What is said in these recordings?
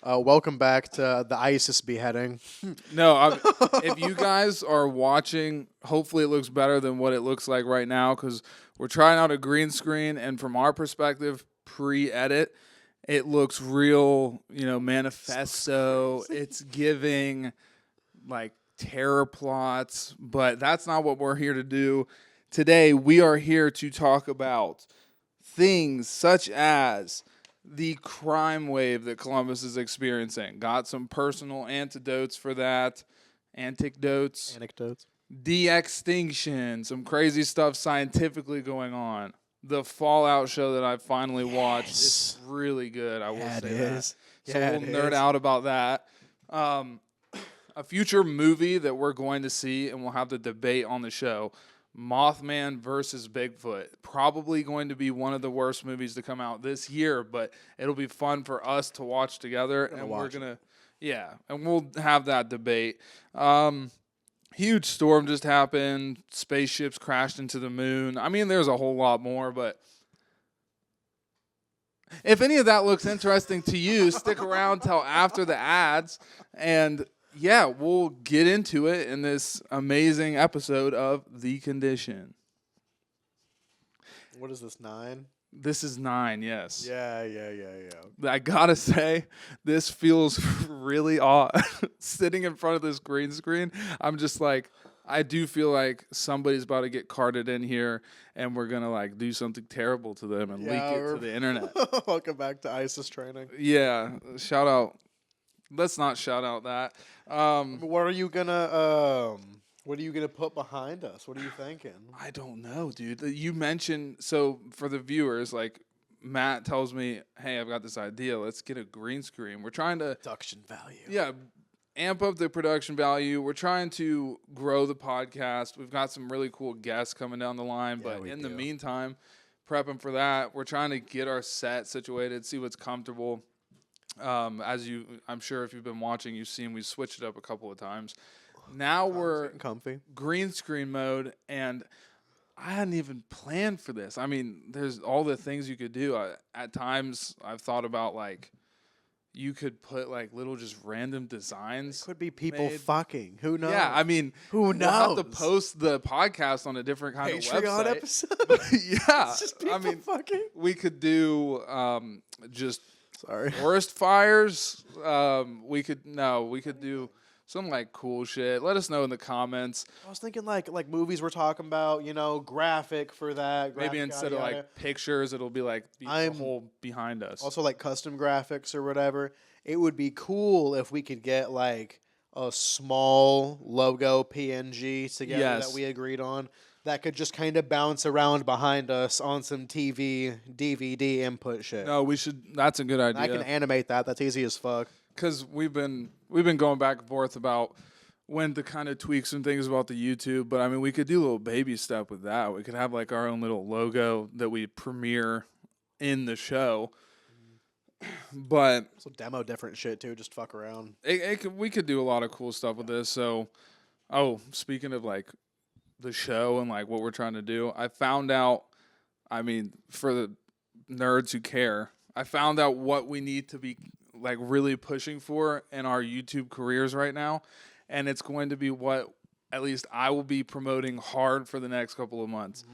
Welcome back to the ISIS beheading. No, if you guys are watching, hopefully it looks better than what it looks like right now because we're trying out a green screen, and from our perspective, pre-edit, it looks real, manifesto. It's giving, like, terror plots, but that's not what we're here to do. Today, we are here to talk about things such as the crime wave that Columbus is experiencing. Got some personal antidotes for that. Anecdotes. De-extinction. Some crazy stuff scientifically going on. The Fallout show that I finally watched is really good, I will say that. So we'll nerd out about that. A future movie that we're going to see, and we'll have the debate on the show. Mothman versus Bigfoot. Probably going to be one of the worst movies to come out this year, but it'll be fun for us to watch together. And we'll have that debate. Huge storm just happened. Spaceships crashed into the moon. I mean, there's a whole lot more, but if any of that looks interesting to you, stick around till after the ads, and yeah, we'll get into it in this amazing episode of The Condition. What is this, 9? This is 9, yes. Yeah. I gotta say, this feels really odd. Sitting in front of this green screen, I'm just like, I do feel like somebody's about to get carted in here, and we're gonna like do something terrible to them and leak it to the internet. Welcome back to ISIS training. Yeah, shout out. Let's not shout out that. What are you gonna put behind us? What are you thinking? I don't know, dude. You mentioned, so for the viewers, like Matt tells me, hey, I've got this idea. Let's get a green screen. We're trying to production value. Yeah, amp up the production value. We're trying to grow the podcast. We've got some really cool guests coming down the line, but in the meantime, prepping for that, we're trying to get our set situated, see what's comfortable. I'm sure if you've been watching, you've seen we switched it up a couple of times. Now we're comfy green screen mode, and I hadn't even planned for this. I mean, there's all the things you could do. At times, I've thought about like you could put like little just random designs. It could be people fucking. Who knows? Yeah, I mean, who knows? We'll have to post the podcast on a different kind Patreon of website. Episode. Yeah, it's just people fucking. We could do just. Sorry. Forest fires. We could do some like cool shit. Let us know in the comments. I was thinking like movies we're talking about, graphic for that. Maybe instead of like pictures, it'll be like the whole behind us. Also like custom graphics or whatever. It would be cool if we could get like a small logo PNG together that we agreed on. That could just kind of bounce around behind us on some TV, DVD input shit. No, we should. That's a good idea. I can animate that. That's easy as fuck. Because we've been going back and forth about when to kind of tweak some things about the YouTube. But I mean, we could do a little baby step with that. We could have like our own little logo that we premiere in the show. But so demo different shit too. Just fuck around. We could do a lot of cool stuff with this. So, speaking of like the show and like what we're trying to do, I found out, I mean, for the nerds who care, I found out what we need to be like really pushing for in our YouTube careers right now, and it's going to be what at least I will be promoting hard for the next couple of months.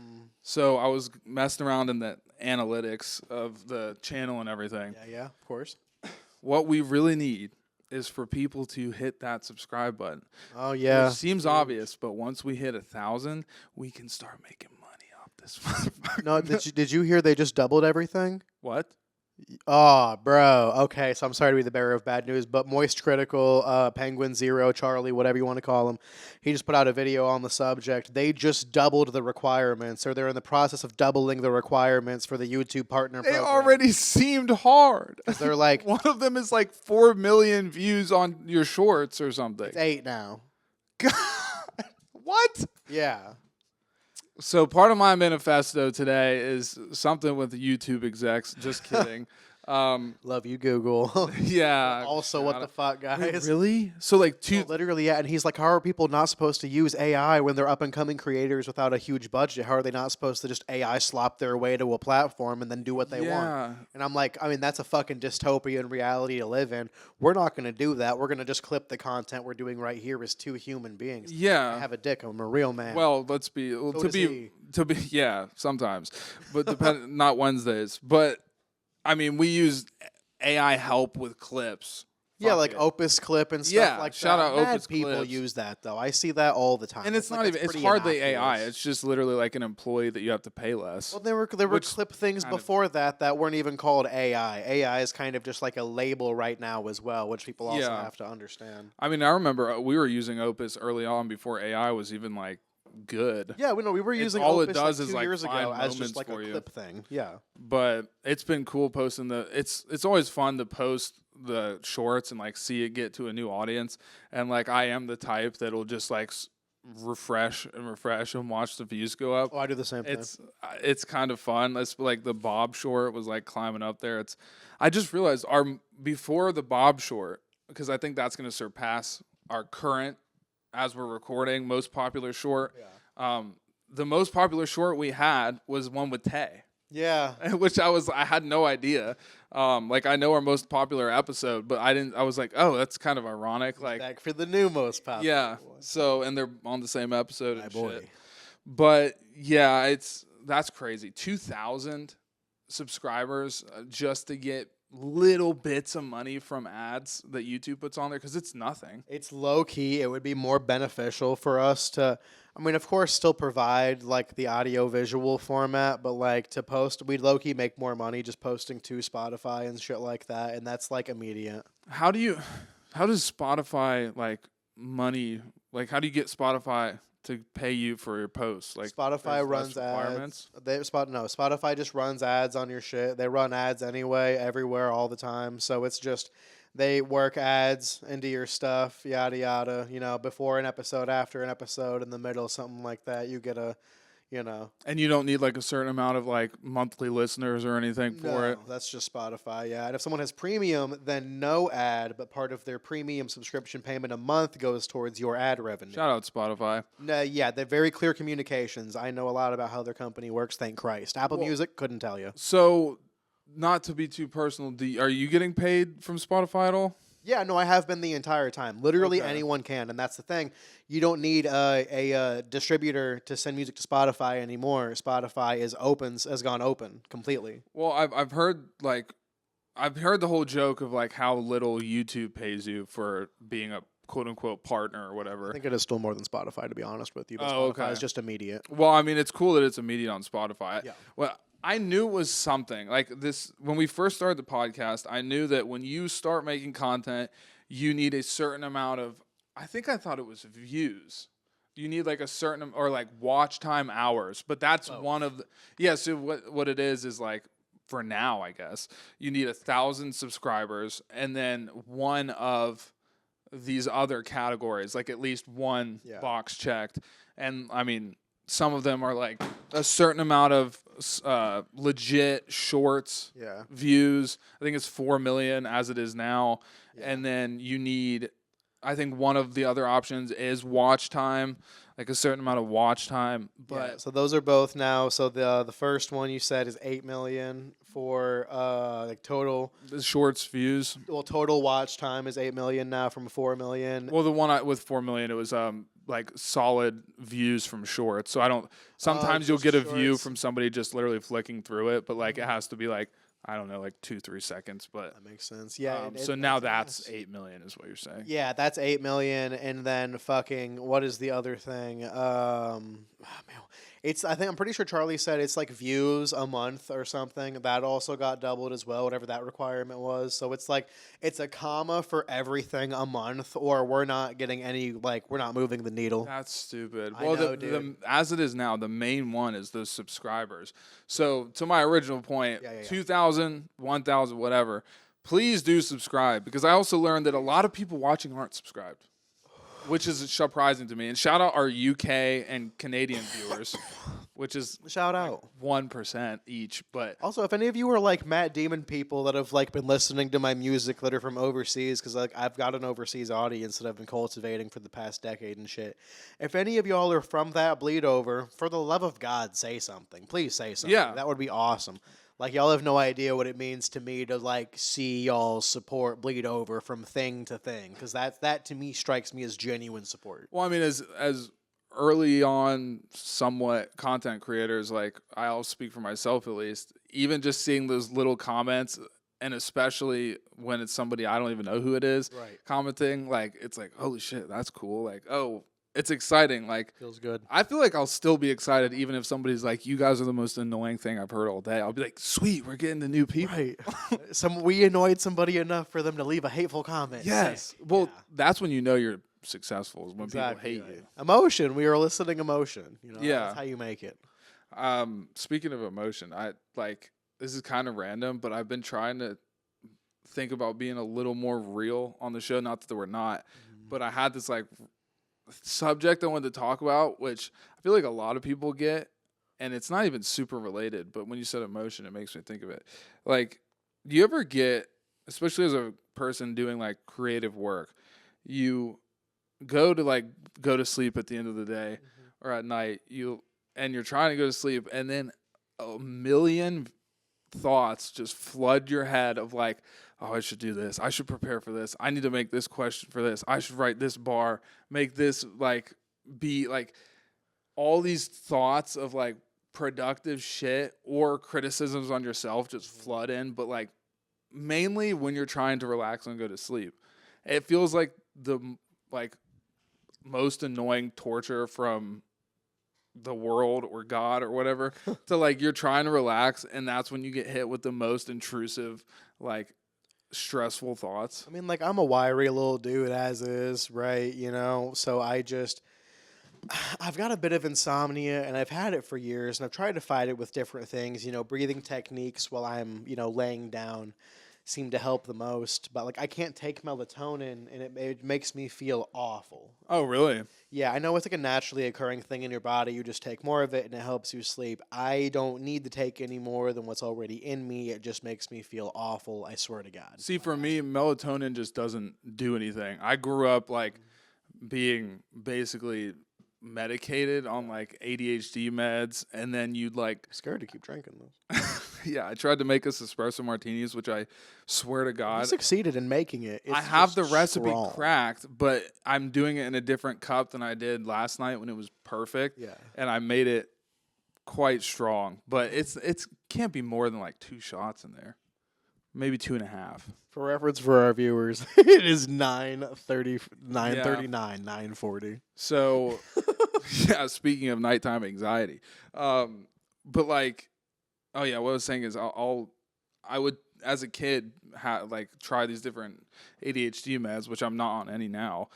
So I was messing around in the analytics of the channel and everything. Yeah, of course. What we really need is for people to hit that subscribe button. Oh, yeah. Which seems obvious, but once we hit 1,000, we can start making money off this motherfucker. No, did you hear they just doubled everything? What? Oh, bro. Okay, so I'm sorry to be the bearer of bad news, but Moist Critical, Penguin Zero, Charlie, whatever you want to call him, he just put out a video on the subject. They just doubled the requirements, or they're in the process of doubling the requirements for the YouTube partner program. They already seemed hard. They're like... One of them is like 4 million views on your shorts or something. It's 8 now. God. What? Yeah. So part of my manifesto today is something with the YouTube execs. Just kidding. Love you, Google. Yeah. Also, what the fuck, guys? Wait, really? So like No, literally, yeah. And he's like, how are people not supposed to use AI when they're up and coming creators without a huge budget? How are they not supposed to just AI slop their way to a platform and then do what they want? And I'm like, I mean, that's a fucking dystopian reality to live in. We're not going to do that. We're going to just clip the content we're doing right here as two human beings. Yeah. I have a dick. I'm a real man. Well, let's be yeah, sometimes, but not Wednesdays. But I mean, we use AI help with clips. Yeah, like Opus Clip and stuff like that. Shout out Opus people Clips. use that though. I see that all the time. And it's not even. It's hardly AI. It's just literally like an employee that you have to pay less. Well, there were clip things before that weren't even called AI. AI is kind of just like a label right now as well, which people also have to understand. I mean, I remember we were using Opus early on before AI was even like good. Yeah, we were using all Opus it does like 2 is like years find ago as just moments like a for you. clip thing. Yeah. But it's been cool posting it's always fun to post the shorts and like see it get to a new audience, and like I am the type that'll just like refresh and watch the views go up. Oh, I do the same thing. It's kind of fun. It's like the Bob short was like climbing up there. I just realized before the Bob short, because I think that's going to surpass our current, as we're recording, most popular short. Yeah. The most popular short we had was one with Tay. Yeah. Which I had no idea. Like I know our most popular episode, but I was like, oh, that's kind of ironic. Like back for the new most popular. Yeah. One. So, and they're on the same episode and boy. Shit. But yeah, that's crazy. 2,000 subscribers just to get little bits of money from ads that YouTube puts on there, because it's nothing. It's low key. It would be more beneficial for us to, I mean, of course, still provide like the audio visual format, but like to post, we'd low key make more money just posting to Spotify and shit like that, and that's like immediate. How does Spotify like money? Like, how do you get Spotify to pay you for your posts? Like Spotify runs ads. Spotify just runs ads on your shit. They run ads anyway, everywhere, all the time. So it's just they work ads into your stuff, yada yada. You know, before an episode, after an episode, in the middle, something like that. You get a, you know. And you don't need like a certain amount of like monthly listeners or anything for it. That's just Spotify, yeah. And if someone has premium, then no ad, but part of their premium subscription payment a month goes towards your ad revenue. Shout out Spotify. Yeah, they're very clear communications. I know a lot about how their company works, thank Christ. Apple Music, couldn't tell you. So, not to be too personal, are you getting paid from Spotify at all? Yeah, no, I have been the entire time. Literally anyone can, and that's the thing. You don't need a distributor to send music to Spotify anymore. Spotify has gone open completely. Well, I've heard the whole joke of like how little YouTube pays you for being a quote unquote partner or whatever. I think it is still more than Spotify, to be honest with you. But Spotify is just immediate. Well, I mean, it's cool that it's immediate on Spotify. Yeah. Well, I knew it was something like this when we first started the podcast. I knew that when you start making content, you need a certain amount of, I thought it was views. You need like a certain, or like watch time hours, but that's one of the, so what it is like, for now, I guess, you need 1,000 subscribers and then one of these other categories, like at least one box checked. And I mean, some of them are like a certain amount of legit shorts views. I think it's 4 million as it is now. Yeah. And then you need, I think one of the other options is watch time, like a certain amount of watch time. But so those are both now. So the first one you said is 8 million for like total. The shorts views. Well, total watch time is 8 million now from 4 million. Well, the one with 4 million, it was like solid views from shorts. So sometimes you'll get a view from somebody just literally flicking through it, but like it has to be like, I don't know, like 2-3 seconds, but that makes sense. Yeah. So now that's 8 million is what you're saying. Yeah, that's 8 million, and then fucking what is the other thing? I'm pretty sure Charlie said it's like views a month or something. That also got doubled as well, whatever that requirement was. So it's like it's a comma for everything a month, or we're not getting any, like we're not moving the needle. That's stupid. I know, dude. As it is now, the main one is those subscribers. So to my original point, 2,000, 1,000, whatever, please do subscribe, because I also learned that a lot of people watching aren't subscribed, which is surprising to me. And shout out our UK and Canadian viewers. which is Shout out. 1% each. But Also, if any of you are like Matt Damon people that have like been listening to my music that are from overseas, because like I've got an overseas audience that I've been cultivating for the past decade and shit. If any of y'all are from that bleed over, for the love of God, say something. Please say something. Yeah. That would be awesome. Like y'all have no idea what it means to me to like see y'all support bleed over from thing to thing, because that to me strikes me as genuine support. well, I mean, as early on, somewhat content creators, like I'll speak for myself at least. Even just seeing those little comments, and especially when it's somebody I don't even know who it is, Right. commenting, like it's like, holy shit, that's cool. Like, oh, it's exciting. Like, Feels good. I feel like I'll still be excited even if somebody's like, you guys are the most annoying thing I've heard all day. I'll be like, sweet, we're getting to new people. Right. We annoyed somebody enough for them to leave a hateful comment. Yes. Sick. Well, Yeah. that's when you know you're successful, is when Exactly people hate right. Emotion. We are eliciting emotion. You know, Yeah. That's how you make it. you. Speaking of emotion, I like, this is kind of random, but I've been trying to think about being a little more real on the show. Not that we're not, but I had this like subject I wanted to talk about, which I feel like a lot of people get, and it's not even super related, but when you said emotion, it makes me think of it. Like, do you ever get, especially as a person doing like creative work, you go to sleep at the end of the day or at night, and you're trying to go to sleep, and then a million thoughts just flood your head of like, oh, I should do this. I should prepare for this. I need to make this question for this. I should write this bar, make this like be like, all these thoughts of like productive shit or criticisms on yourself just flood in. But like mainly when you're trying to relax and go to sleep, it feels like the like most annoying torture from the world or God or whatever to like, you're trying to relax, and that's when you get hit with the most intrusive, like stressful thoughts. I mean, like, I'm a wiry little dude as is, right? You know, so I've got a bit of insomnia, and I've had it for years, and I've tried to fight it with different things. You know, breathing techniques while I'm, laying down seem to help the most. But, like, I can't take melatonin, and it makes me feel awful. Oh, really? Yeah, I know it's like a naturally occurring thing in your body. You just take more of it, and it helps you sleep. I don't need to take any more than what's already in me. It just makes me feel awful, I swear to God. See, for me, melatonin just doesn't do anything. I grew up like being basically medicated on like ADHD meds, and then you'd like Scared to keep drinking those. yeah, I tried to make us espresso martinis, which I swear to You God, succeeded in making it. I It's have the just recipe strong. cracked, but I'm doing it in a different cup than I did last night when it was perfect. Yeah. And I made it quite strong, but it's can't be more than like 2 shots in there. Maybe 2.5. For reference for our viewers, it is 9:30, 9:39, 9:40. So, yeah, speaking of nighttime anxiety, but like, oh yeah, what I was saying is I would, as a kid, like try these different ADHD meds, which I'm not on any now,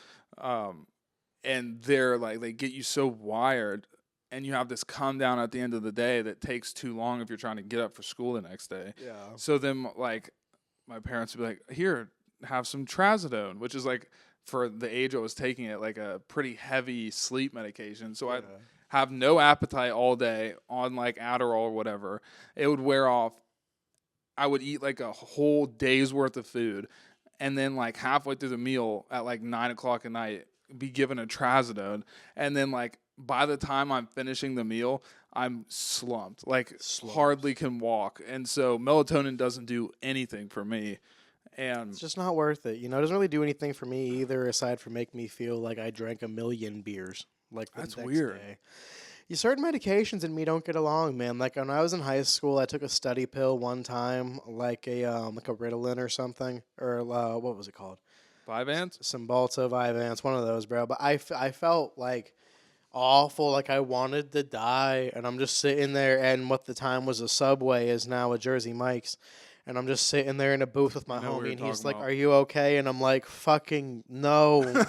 and they're like, they get you so wired, and you have this come down at the end of the day that takes too long if you're trying to get up for school the next day. Yeah. So then, like, my parents would be like, here, have some trazodone, which is like, for the age I was taking it, like a pretty heavy sleep medication. So I have no appetite all day on like Adderall or whatever. It would wear off. I would eat like a whole day's worth of food, and then like halfway through the meal at like 9 o'clock at night, be given a trazodone, and then like by the time I'm finishing the meal, I'm slumped, like hardly can walk. And so melatonin doesn't do anything for me. And It's just not worth it. It doesn't really do anything for me either, aside from make me feel like I drank a million beers. Like the That's next weird. day. Certain medications and me don't get along, man. Like when I was in high school, I took a study pill one time, like a Ritalin or something, or what was it called? Vyvanse? Cymbalta, Vyvanse, one of those, bro. But I felt like awful, like I wanted to die, and I'm just sitting there, and what the time was a Subway is now a Jersey Mike's, and I'm just sitting there in a booth with my I know what homie, you're and he's talking like, about. "Are you okay?" And I'm like, "Fucking no."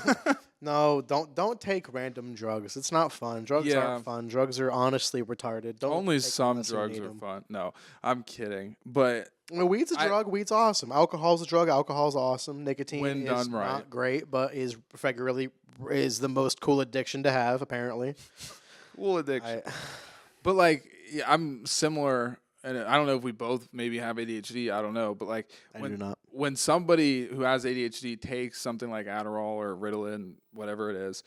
No, don't take random drugs. It's not fun. Drugs Yeah. aren't fun. Drugs are honestly retarded. Don't Only take them some unless you drugs need are 'em. fun. No, I'm kidding. But Weed's a drug. Weed's awesome. Alcohol's a drug. Alcohol's awesome. Nicotine When is done right. not great, but is the most cool addiction to have, apparently. cool addiction. I, But like, yeah, I'm similar, and I don't know if we both maybe have ADHD. I don't know, but like I do not. when somebody who has ADHD takes something like Adderall or Ritalin, whatever it is,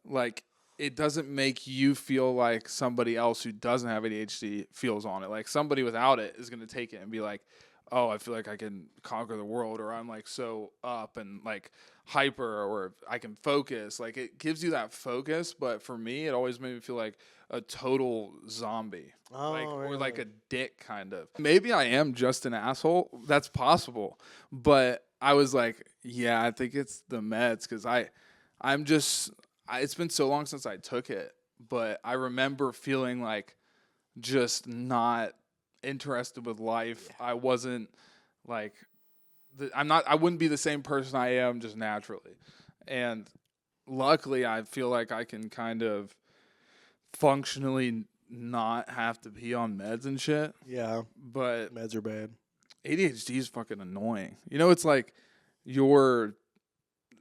like it doesn't make you feel like somebody else who doesn't have ADHD feels on it. Like somebody without it is going to take it and be like, "Oh, I feel like I can conquer the world," or "I'm like so up and like hyper," or "I can focus." Like it gives you that focus, but for me, it always made me feel like a total zombie. Oh, Like really? or like a dick kind of. Maybe I am just an asshole. That's possible. But I was like, yeah, I think it's the meds cuz I'm just it's been so long since I took it, but I remember feeling like just not interested with life. I wasn't like I wouldn't be the same person I am just naturally. And luckily I feel like I can kind of functionally not have to be on meds and shit. Yeah, But meds are bad. ADHD is fucking annoying. You know, it's like you're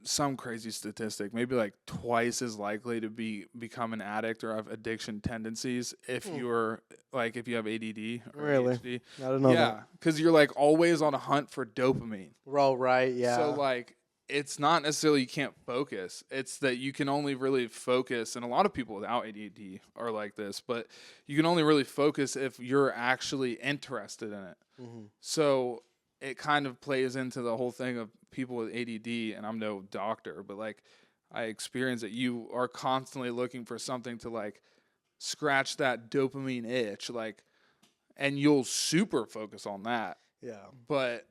some crazy statistic, maybe like twice as likely to become an addict or have addiction tendencies if you're like if you have ADD or Really? ADHD. I don't know Yeah, because you're like always on a hunt for dopamine. We're all right, yeah. So like it's not necessarily you can't focus. It's that you can only really focus, and a lot of people without ADD are like this, but you can only really focus if you're actually interested in it. Mm-hmm. So it kind of plays into the whole thing of people with ADD, and I'm no doctor, but like I experience that you are constantly looking for something to like scratch that dopamine itch, like, and you'll super focus on that. Yeah. But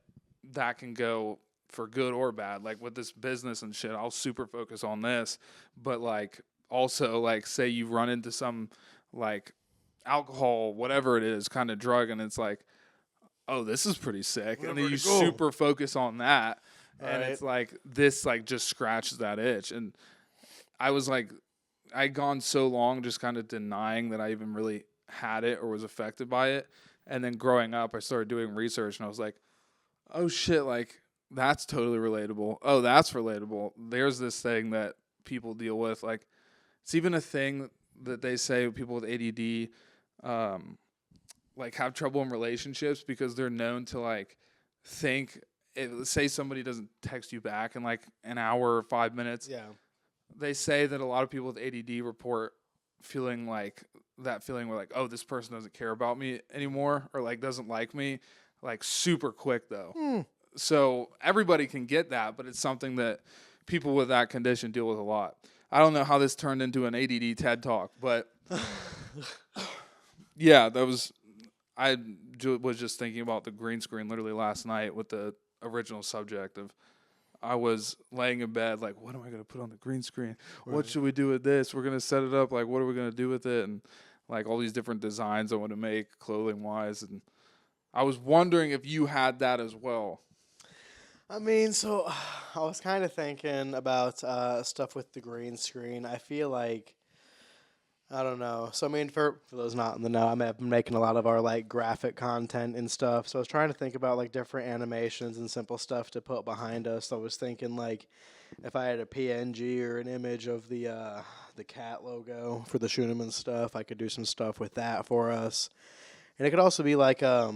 that can go for good or bad. Like with this business and shit, I'll super focus on this, but like also like say you run into some like alcohol, whatever it is, kind of drug, and it's like, oh, this is pretty sick, and then you super focus on that, and it's like this like just scratches that itch. And I was like, I'd gone so long just kind of denying that I even really had it or was affected by it, and then growing up, I started doing research, and I was like, oh shit, like that's totally relatable. Oh, that's relatable. There's this thing that people deal with. Like it's even a thing that they say people with ADD like have trouble in relationships because they're known to like think say somebody doesn't text you back in like an hour or 5 minutes. Yeah. They say that a lot of people with ADD report feeling like that feeling where like, oh, this person doesn't care about me anymore or like doesn't like me, like super quick though. So everybody can get that, but it's something that people with that condition deal with a lot. I don't know how this turned into an ADD TED talk, but yeah, that was. I was just thinking about the green screen literally last night with the original subject of. I was laying in bed like, what am I going to put on the green screen? Right. What should we do with this? We're going to set it up. Like, what are we going to do with it? And like all these different designs I want to make clothing wise. And I was wondering if you had that as well. I mean, so I was kind of thinking about stuff with the green screen. I feel like, I don't know. So, I mean, for those not in the know, I've been making a lot of our, like, graphic content and stuff. So I was trying to think about, like, different animations and simple stuff to put behind us. I was thinking, like, if I had a PNG or an image of the cat logo for the Schooneman stuff, I could do some stuff with that for us. And it could also be, like, a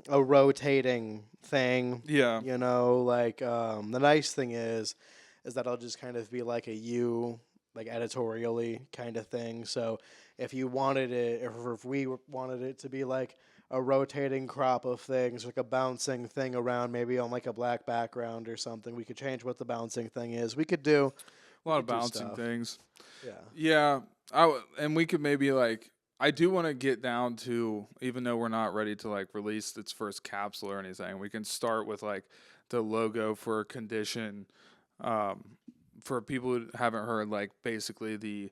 rotating thing. Yeah. You know, like, the nice thing is that it'll just kind of be like a U, like editorially kind of thing. So if you wanted it, if we wanted it to be like a rotating crop of things, like a bouncing thing around, maybe on like a black background or something, we could change what the bouncing thing is. We could do a lot of bouncing things. Yeah. Yeah. And we could maybe like, I do want to get down to, even though we're not ready to like release its first capsule or anything, we can start with like the logo for Condition. For people who haven't heard, like basically the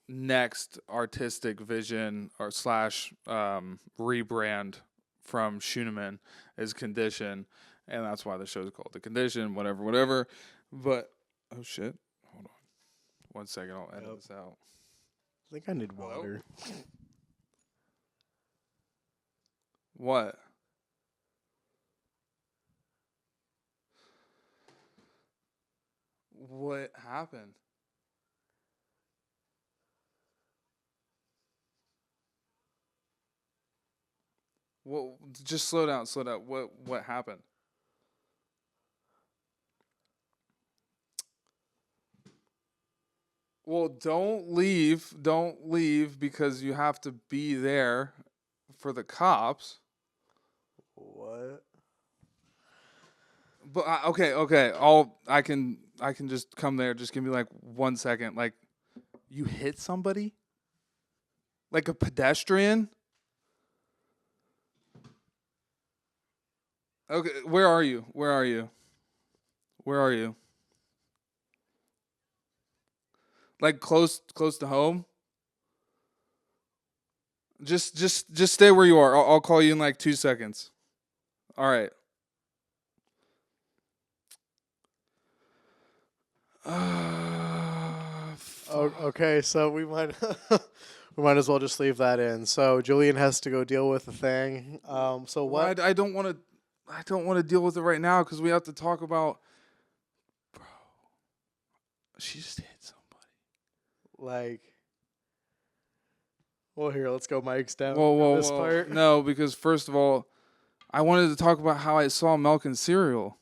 next artistic vision or slash rebrand from Schooneman is Condition, and that's why the show is called The Condition, whatever. But, oh shit, hold on 1 second, I'll edit this out. I think I need water. What? What happened? Well, just slow down. Slow down. What happened? Well, don't leave. Don't leave because you have to be there for the cops. What? But okay. I can just come there. Just give me like 1 second. Like, you hit somebody, like a pedestrian. Okay, where are you? Where are you? Where are you? Like close to home. Just stay where you are. I'll call you in like 2 seconds. All right. Okay, so we might we might as well just leave that in. So Julian has to go deal with the thing. So Well, what? I don't want to. I don't want to deal with it right now because we have to talk about. Bro, she just hit somebody. Like, well, here, let's go mics down. Whoa. This part. No, because first of all, I wanted to talk about how I saw Milk and Cereal.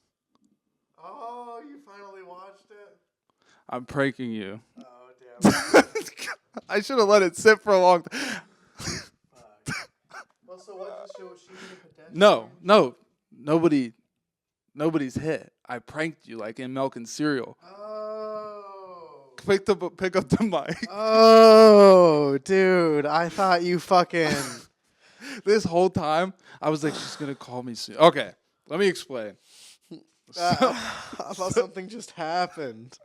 Oh, you finally watched it? I'm pranking you. Oh, damn. I should have let it sit for a long time. Well, so what the show? She a pedestrian? No. Nobody's hit. I pranked you like in Milk and Cereal. Oh. Pick up the mic. Oh, dude, I thought you fucking. This whole time, I was like, she's going to call me soon. Okay, let me explain. I thought something just happened.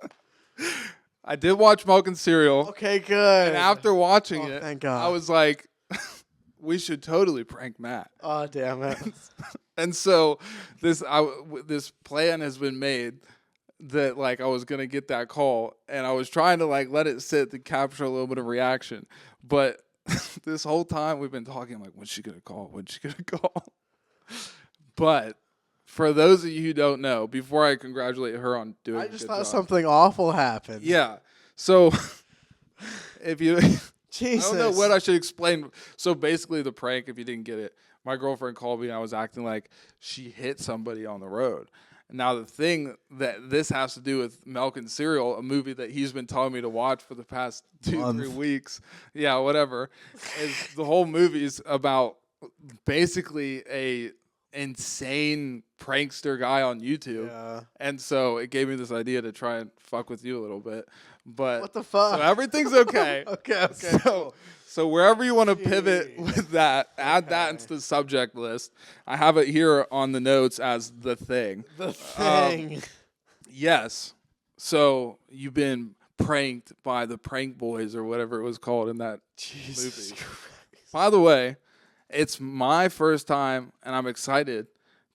I did watch Milk and Cereal. Okay, good. And after watching it, thank God. I was like, we should totally prank Matt. Oh, damn it. And so this plan has been made that like I was gonna get that call, and I was trying to like let it sit to capture a little bit of reaction. But this whole time we've been talking like, when's she gonna call? When's she gonna call? But for those of you who don't know, before I congratulate her on doing, I just a good thought job, something awful happened. Yeah. So if you, Jesus. I don't know what I should explain. So basically, the prank, if you didn't get it, my girlfriend called me and I was acting like she hit somebody on the road. Now, the thing that this has to do with Milk and Cereal, a movie that he's been telling me to watch for the past 2-3 weeks, yeah, whatever, is the whole movie's about basically a insane prankster guy on YouTube. Yeah. And so it gave me this idea to try and fuck with you a little bit. But What the fuck? So everything's okay. Okay. So wherever you want to pivot with that, add that into the subject list. I have it here on the notes as the thing. The thing. Yes. So you've been pranked by the Prank Boys or whatever it was called in that Jesus movie. Christ. By the way, it's my first time, and I'm excited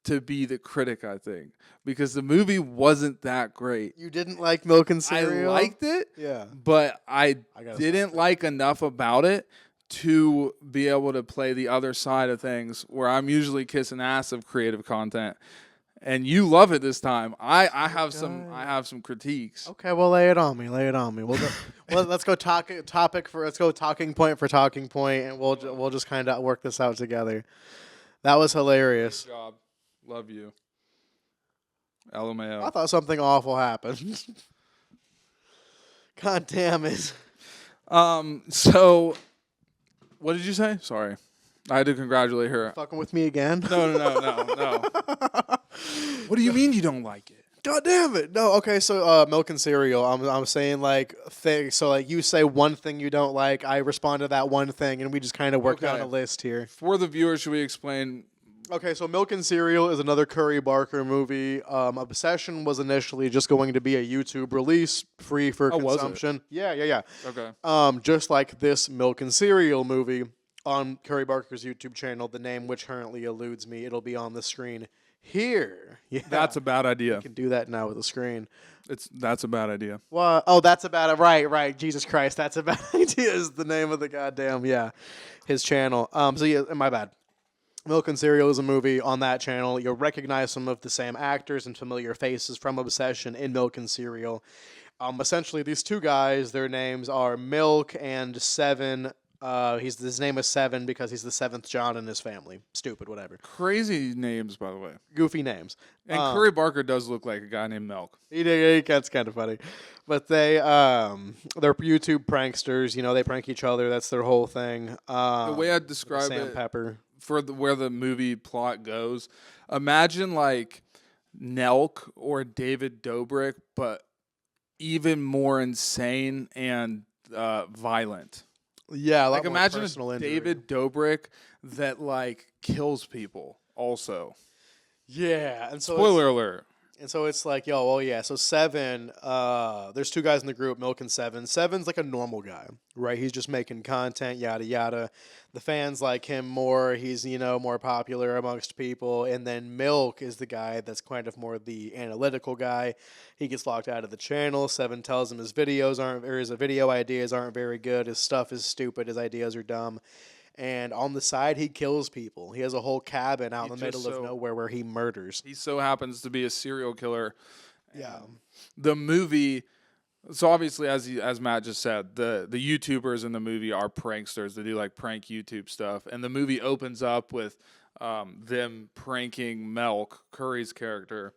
to be the critic, I think, because the movie wasn't that great. You didn't like Milk and Cereal? I liked it, Yeah. but I gotta didn't like enough about it to be able to play the other side of things where I'm usually kissing ass of creative content. And you love it this time. I have some critiques. Okay, well, lay it on me. We'll go, let's go talking point for talking point, and we'll just kind of work this out together. That was hilarious. Good job. Love you. LMAO. I thought something awful happened. God damn it. So what did you say? Sorry. I had to congratulate her. Fucking with me again? No. What do you mean you don't like it? God damn it. No, okay, so Milk and Cereal. I'm saying like things. So like you say one thing you don't like, I respond to that one thing, and we just kind of work down a list here. For the viewers, should we explain? Okay, so Milk and Cereal is another Curry Barker movie. Obsession was initially just going to be a YouTube release, free for consumption. Yeah. Okay. Just like this Milk and Cereal movie on Curry Barker's YouTube channel, the name which currently eludes me. It'll be on the screen here. Yeah. That's a bad idea. You can do that now with the screen. That's a bad idea. What? Oh, that's about it. Right. Jesus Christ, that's a bad idea is the name of the goddamn, his channel. So yeah, my bad. Milk and Cereal is a movie on that channel. You'll recognize some of the same actors and familiar faces from Obsession in Milk and Cereal. Essentially, these two guys, their names are Milk and Seven His name is Seven because he's the seventh John in his family. Stupid, whatever. Crazy names, by the way. Goofy names. And Curry Barker does look like a guy named Milk. That's kind of funny. But they're YouTube pranksters. You know, they prank each other. That's their whole thing. The way I describe Sam it Pepper. for where the movie plot goes, imagine like Nelk or David Dobrik, but even more insane and violent. Yeah, like imagine David Dobrik that like kills people also. Yeah, and so spoiler alert. And so it's like, yo, well, yeah. So Seven, there's two guys in the group, Milk and Seven. Seven's like a normal guy, right? He's just making content, yada yada. The fans like him more. He's more popular amongst people. And then Milk is the guy that's kind of more the analytical guy. He gets locked out of the channel. Seven tells him his video ideas aren't very good. His stuff is stupid. His ideas are dumb. And on the side, he kills people. He has a whole cabin out in the middle of nowhere where he murders. He so happens to be a serial killer. Yeah. The movie, so obviously, as Matt just said, the YouTubers in the movie are pranksters. They do like prank YouTube stuff. And the movie opens up with them pranking Milk, Curry's character,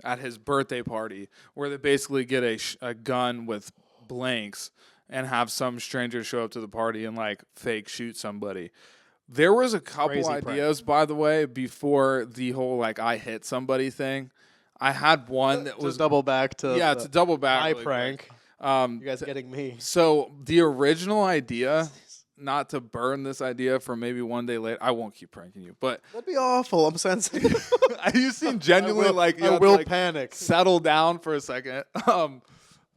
at his birthday party, where they basically get a gun with blanks and have some stranger show up to the party and like fake shoot somebody. There was a couple ideas, by the way, before the whole like I hit somebody thing. I had one that was double back to to double back my prank. You guys getting me? So the original idea, not to burn this idea for maybe one day later. I won't keep pranking you, but that'd be awful. I'm sensitive. You seem genuinely I will panic. Settle down for a second.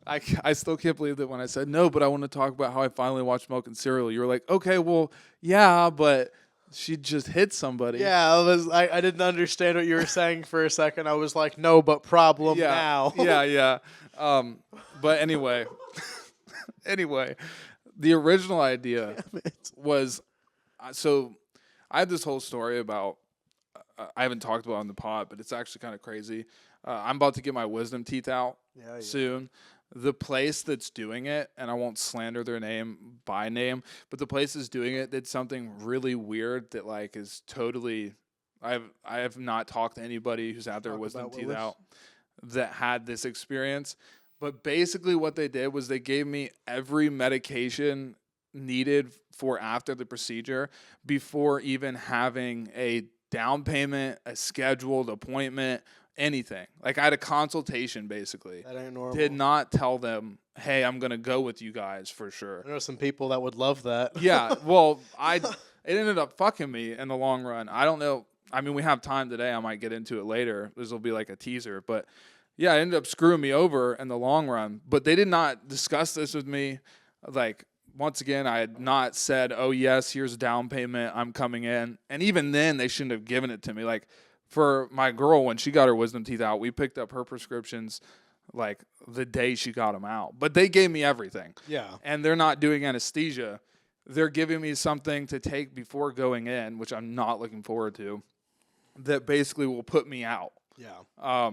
I still can't believe that when I said no, but I want to talk about how I finally watched Milk and Cereal. You were like, okay, well, yeah, but she just hit somebody. Yeah, I didn't understand what you were saying for a second. I was like, no, but problem now. yeah. But anyway, the original idea was, so I had this whole story about, I haven't talked about it on the pod, but it's actually kind of crazy. I'm about to get my wisdom teeth out soon. The place that's doing it, and I won't slander their name by name, but the place that's doing it did something really weird that like is totally. I have not talked to anybody who's had their wisdom teeth out that had this experience. But basically, what they did was they gave me every medication needed for after the procedure before even having a down payment, a scheduled appointment. Anything. Like I had a consultation basically. That ain't normal. Did not tell them, hey, I'm gonna go with you guys for sure. I know some people that would love that. Yeah, well, it ended up fucking me in the long run. I don't know. I mean, we have time today. I might get into it later. This will be like a teaser, but yeah, it ended up screwing me over in the long run. But they did not discuss this with me. Like once again, I had not said, oh yes, here's a down payment. I'm coming in, and even then, they shouldn't have given it to me. Like. For my girl, when she got her wisdom teeth out, we picked up her prescriptions like the day she got them out. But they gave me everything. Yeah. And they're not doing anesthesia. They're giving me something to take before going in, which I'm not looking forward to, that basically will put me out. Yeah.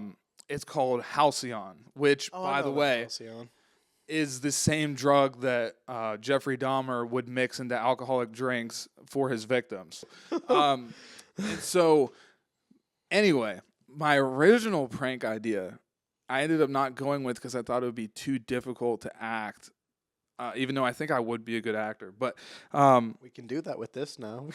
It's called Halcyon, which, by the way, is the same drug that Jeffrey Dahmer would mix into alcoholic drinks for his victims. So... Anyway, my original prank idea, I ended up not going with because I thought it would be too difficult to act, even though I think I would be a good actor. But we can do that with this now.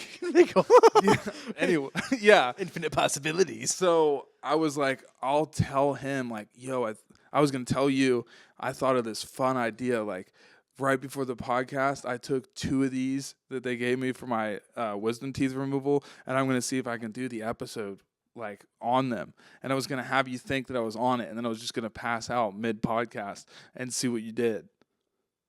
Anyway, yeah. Infinite possibilities. So I was like, I'll tell him, like, yo, I was going to tell you, I thought of this fun idea, like, right before the podcast, I took 2 of these that they gave me for my wisdom teeth removal, and I'm going to see if I can do the episode like on them, and I was gonna have you think that I was on it, and then I was just gonna pass out mid podcast and see what you did.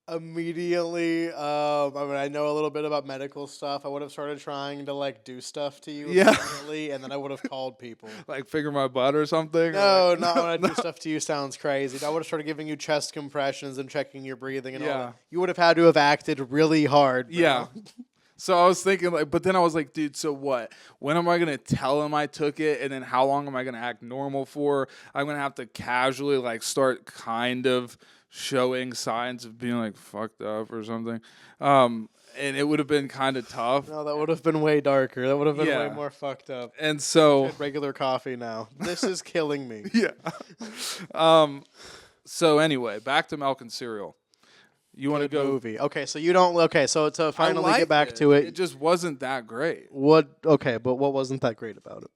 Immediately, I know a little bit about medical stuff. I would have started trying to like do stuff to you immediately, and then I would have called people. Like finger my butt or something? No, not when I do stuff to you sounds crazy. I would have started giving you chest compressions and checking your breathing and all that. You would have had to have acted really hard. Bro. Yeah. So I was thinking, like, but then I was like, dude, so what? When am I going to tell him I took it? And then how long am I going to act normal for? I'm going to have to casually, like, start kind of showing signs of being, like, fucked up or something. and it would have been kind of tough. No, that would have been way darker. That would have been Yeah. way more fucked up. And so Regular coffee now. This is killing me. yeah. So anyway, back to Milk and Cereal. You want to go? Movie. Okay, so you don't. Okay, so to finally get back to it just wasn't that great. What? Okay, but what wasn't that great about it?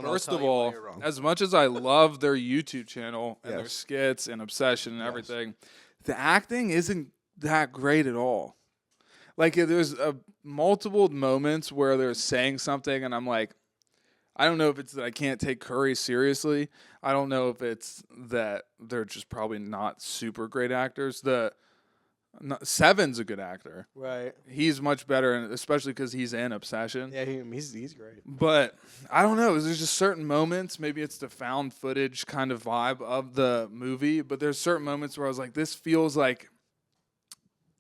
First of all, as much as I love their YouTube channel and their skits and Obsession and everything, the acting isn't that great at all. Like, there's multiple moments where they're saying something, and I'm like, I don't know if it's that I can't take Curry seriously. I don't know if it's that they're just probably not super great actors. Seven's a good actor. Right. He's much better, especially because he's in Obsession. Yeah, he's great. But I don't know. There's just certain moments. Maybe it's the found footage kind of vibe of the movie. But there's certain moments where I was like, this feels like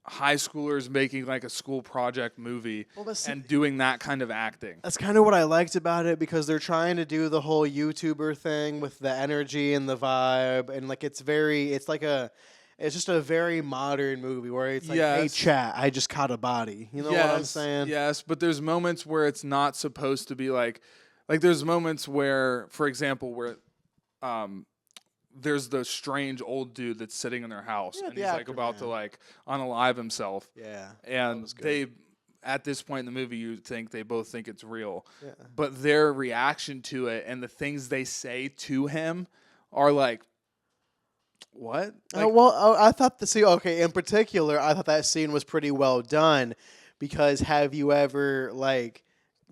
high schoolers making like a school project movie and doing that kind of acting. That's kind of what I liked about it, because they're trying to do the whole YouTuber thing with the energy and the vibe, and like it's just a very modern movie where it's like, hey chat, I just caught a body. You know what I'm saying? Yes, but there's moments where it's not supposed to be like there's moments where, for example, where there's the strange old dude that's sitting in their house and he's like about to like unalive himself. Yeah. And they, at this point in the movie, you think they both think it's real. Yeah. But their reaction to it and the things they say to him are like, what? Like, I thought in particular, I thought that scene was pretty well done, because have you ever like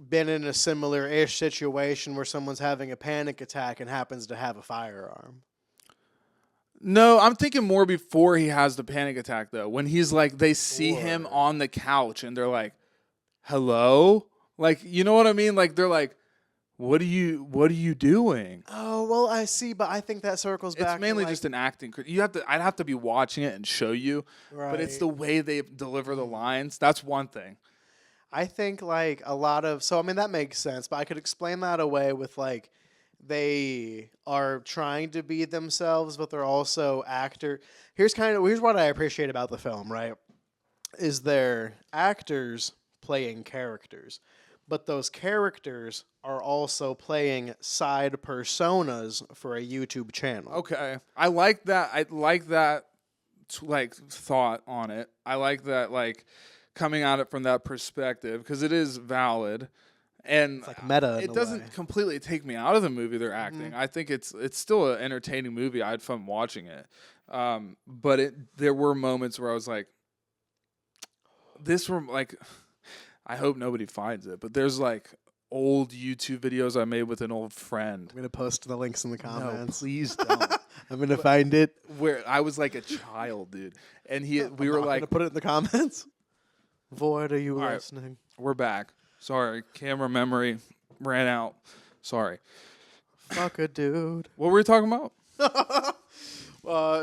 been in a similar-ish situation where someone's having a panic attack and happens to have a firearm? No, I'm thinking more before he has the panic attack, though. When he's like, they see him on the couch and they're like, hello? Like, you know what I mean? Like, they're like, what are you doing? Oh, well, I see, but I think that circles back. It's mainly just an acting. I'd have to be watching it and show you, but it's the way they deliver the lines. That's one thing. I think like a lot of, so I mean, that makes sense, but I could explain that away with like, they are trying to be themselves, but they're also actor. Here's what I appreciate about the film, right? Is they're actors playing characters, but those characters are also playing side personas for a YouTube channel. Okay. I like that. Like thought on it. I like that, like coming at it from that perspective, because it is valid. And it's like meta. It doesn't completely take me out of the movie they're acting. I think it's still an entertaining movie. I had fun watching it. But there were moments where I was like, I hope nobody finds it, but there's like old YouTube videos I made with an old friend. I'm gonna post the links in the comments. No, please don't. I'm gonna find it. Where I was like a child, dude, and we were like, gonna put it in the comments. Void, are you listening? Right, we're back. Sorry, camera memory ran out. Sorry. Fuck a dude. What were we talking about?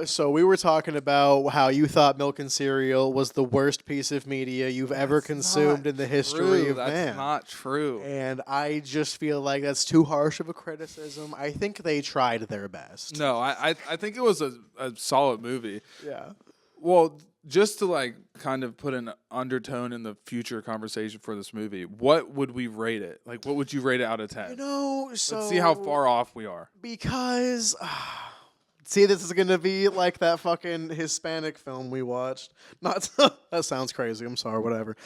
So we were talking about how you thought Milk and Cereal was the worst piece of media you've ever consumed in the history of man. That's not true. And I just feel like that's too harsh of a criticism. I think they tried their best. No, I think it was a solid movie. Yeah. Well, just to like kind of put an undertone in the future conversation for this movie, what would we rate it? Like, what would you rate it out of 10? Let's see how far off we are. Because... See, this is going to be like that fucking Hispanic film we watched. Not that sounds crazy. I'm sorry, whatever.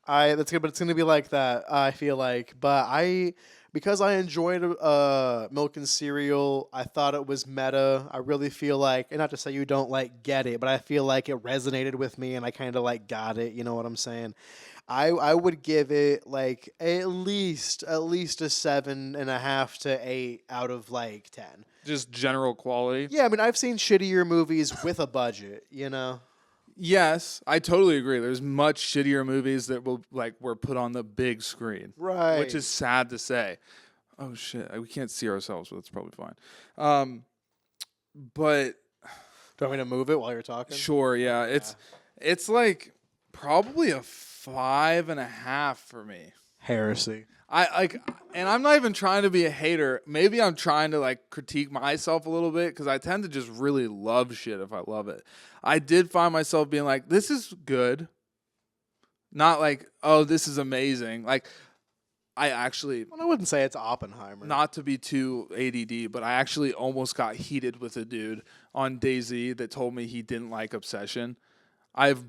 But it's going to be like that, I feel like. But because I enjoyed Milk and Cereal, I thought it was meta. I really feel like, and not to say you don't like get it, but I feel like it resonated with me and I kind of like got it. You know what I'm saying? I would give it like at least a 7.5 to 8 out of like 10. Just general quality? Yeah, I mean, I've seen shittier movies with a budget, you know? Yes, I totally agree. There's much shittier movies that were put on the big screen. Right. Which is sad to say. Oh, shit. We can't see ourselves, but it's probably fine. But... Do you want me to move it while you're talking? Sure, yeah. It's like probably a 5.5 for me. Heresy. And I'm not even trying to be a hater. Maybe I'm trying to like critique myself a little bit because I tend to just really love shit if I love it. I did find myself being like, this is good. Not like, oh, this is amazing. Like, I actually, Well, I wouldn't say it's Oppenheimer. not to be too ADD, but I actually almost got heated with a dude on DayZ that told me he didn't like Obsession. I've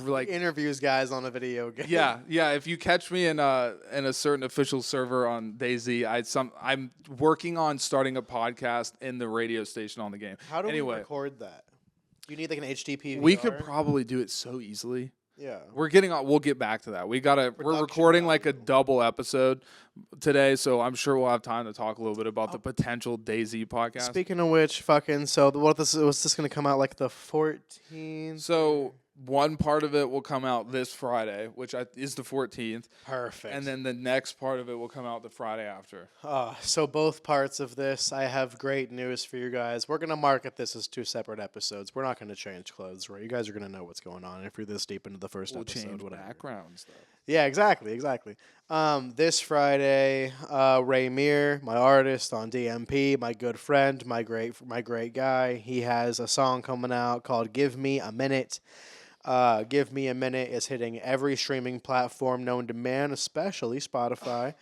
like Interviews guys on a video game. yeah. If you catch me in a certain official server on DayZ, I'm working on starting a podcast in the radio station on the game. How do we Anyway, record that? You need like an HDP. we could probably do it so easily. Yeah. We're getting on. We'll get back to that. We're recording like a double episode today, so I'm sure we'll have time to talk a little bit about the potential DayZ podcast. Speaking of which, fucking, so was this going to come out like the 14th? So one part of it will come out this Friday, which is the 14th. Perfect. And then the next part of it will come out the Friday after. So both parts of this, I have great news for you guys. We're going to market this as 2 separate episodes. We're not going to change clothes, right? You guys are going to know what's going on if you're this deep into the first We'll episode. change Whatever. backgrounds, though. Yeah, exactly. This Friday, Ray Mir, my artist on DMP, my good friend, my great guy, he has a song coming out called "Give Me a Minute." "Give Me a Minute" is hitting every streaming platform known to man, especially Spotify.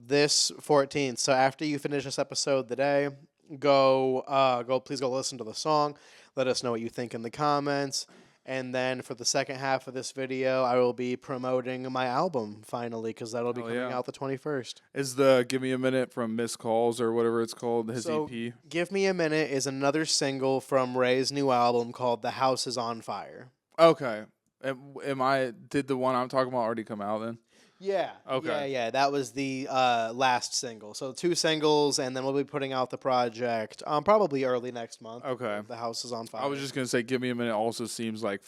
This 14th. So after you finish this episode today, please go listen to the song. Let us know what you think in the comments. And then for the second half of this video, I will be promoting my album finally, because that'll be coming out the 21st. Is the "Give Me a Minute" from Missed Calls or whatever it's called, his EP? "Give Me a Minute" is another single from Ray's new album called "The House Is on Fire." Okay. Did the one I'm talking about already come out then? Yeah. Okay. Yeah. That was the last single. So 2 singles, and then we'll be putting out the project probably early next month. Okay. "The House Is on Fire." I was just going to say, "Give Me a Minute" also seems like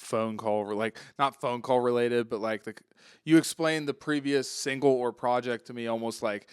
not phone call related, but like you explained the previous single or project to me almost like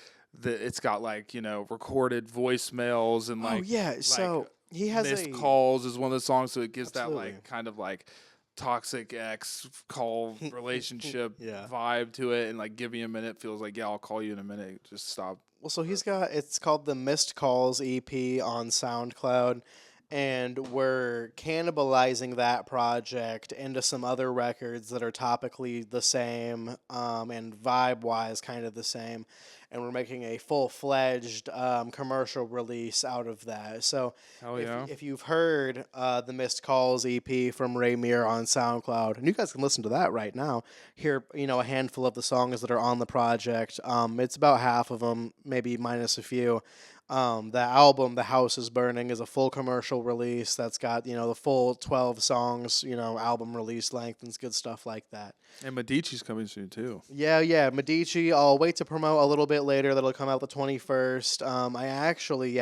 it's got like, recorded voicemails and like. Oh, yeah. So he has Missed Calls is one of the songs, so it gives Absolutely. that like kind of like toxic ex call relationship Yeah. vibe to it, and like "Give Me a Minute" feels like, yeah, I'll call you in a minute, just stop. Well, so it's called the Missed Calls EP on SoundCloud, and we're cannibalizing that project into some other records that are topically the same and vibe-wise kind of the same, and we're making a full-fledged commercial release out of that. So if you've heard the Missed Calls EP from Ray Mir on SoundCloud, and you guys can listen to that right now, hear a handful of the songs that are on the project. It's about half of them, maybe minus a few. The album "The House Is Burning" is a full commercial release that's got the full 12 songs, album release length, and it's good stuff like that. And Medici's coming soon too. Yeah, Medici. I'll wait to promote a little bit later. That'll come out the 21st. I actually,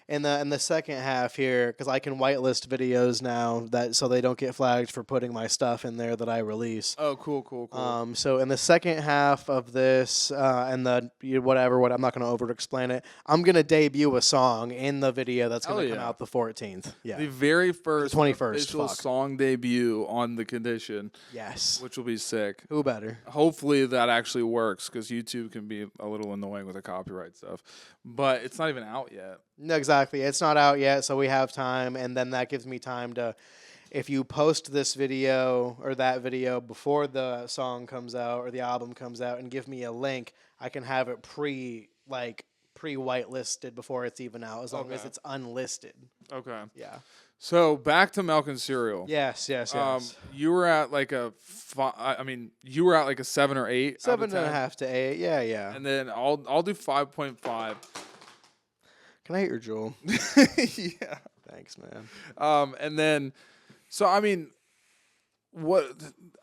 in the second half here, because I can whitelist videos now so they don't get flagged for putting my stuff in there that I release. Oh, cool. So in the second half of this, and I'm not going to over explain it. I'm going to debut a song in the video that's going to come out the 14th. Yeah, the very first 21st official song debut on The Condition. Yes, which will be sick. Who better? Hopefully that actually works, because YouTube can be a little annoying with the copyright stuff. But it's not even out yet. No, exactly. It's not out yet, so we have time, and then that gives me time to, if you post this video or that video before the song comes out or the album comes out and give me a link, I can have it pre-whitelisted before it's even out, as long as it's unlisted. Okay. Yeah. So back to Milk and Cereal. Yes. You were at like a 7 or 8. 7.5 to 8. Yeah. And then I'll do 5.5. Can I hit your jewel? Yeah. Thanks, man. And then, so I mean, what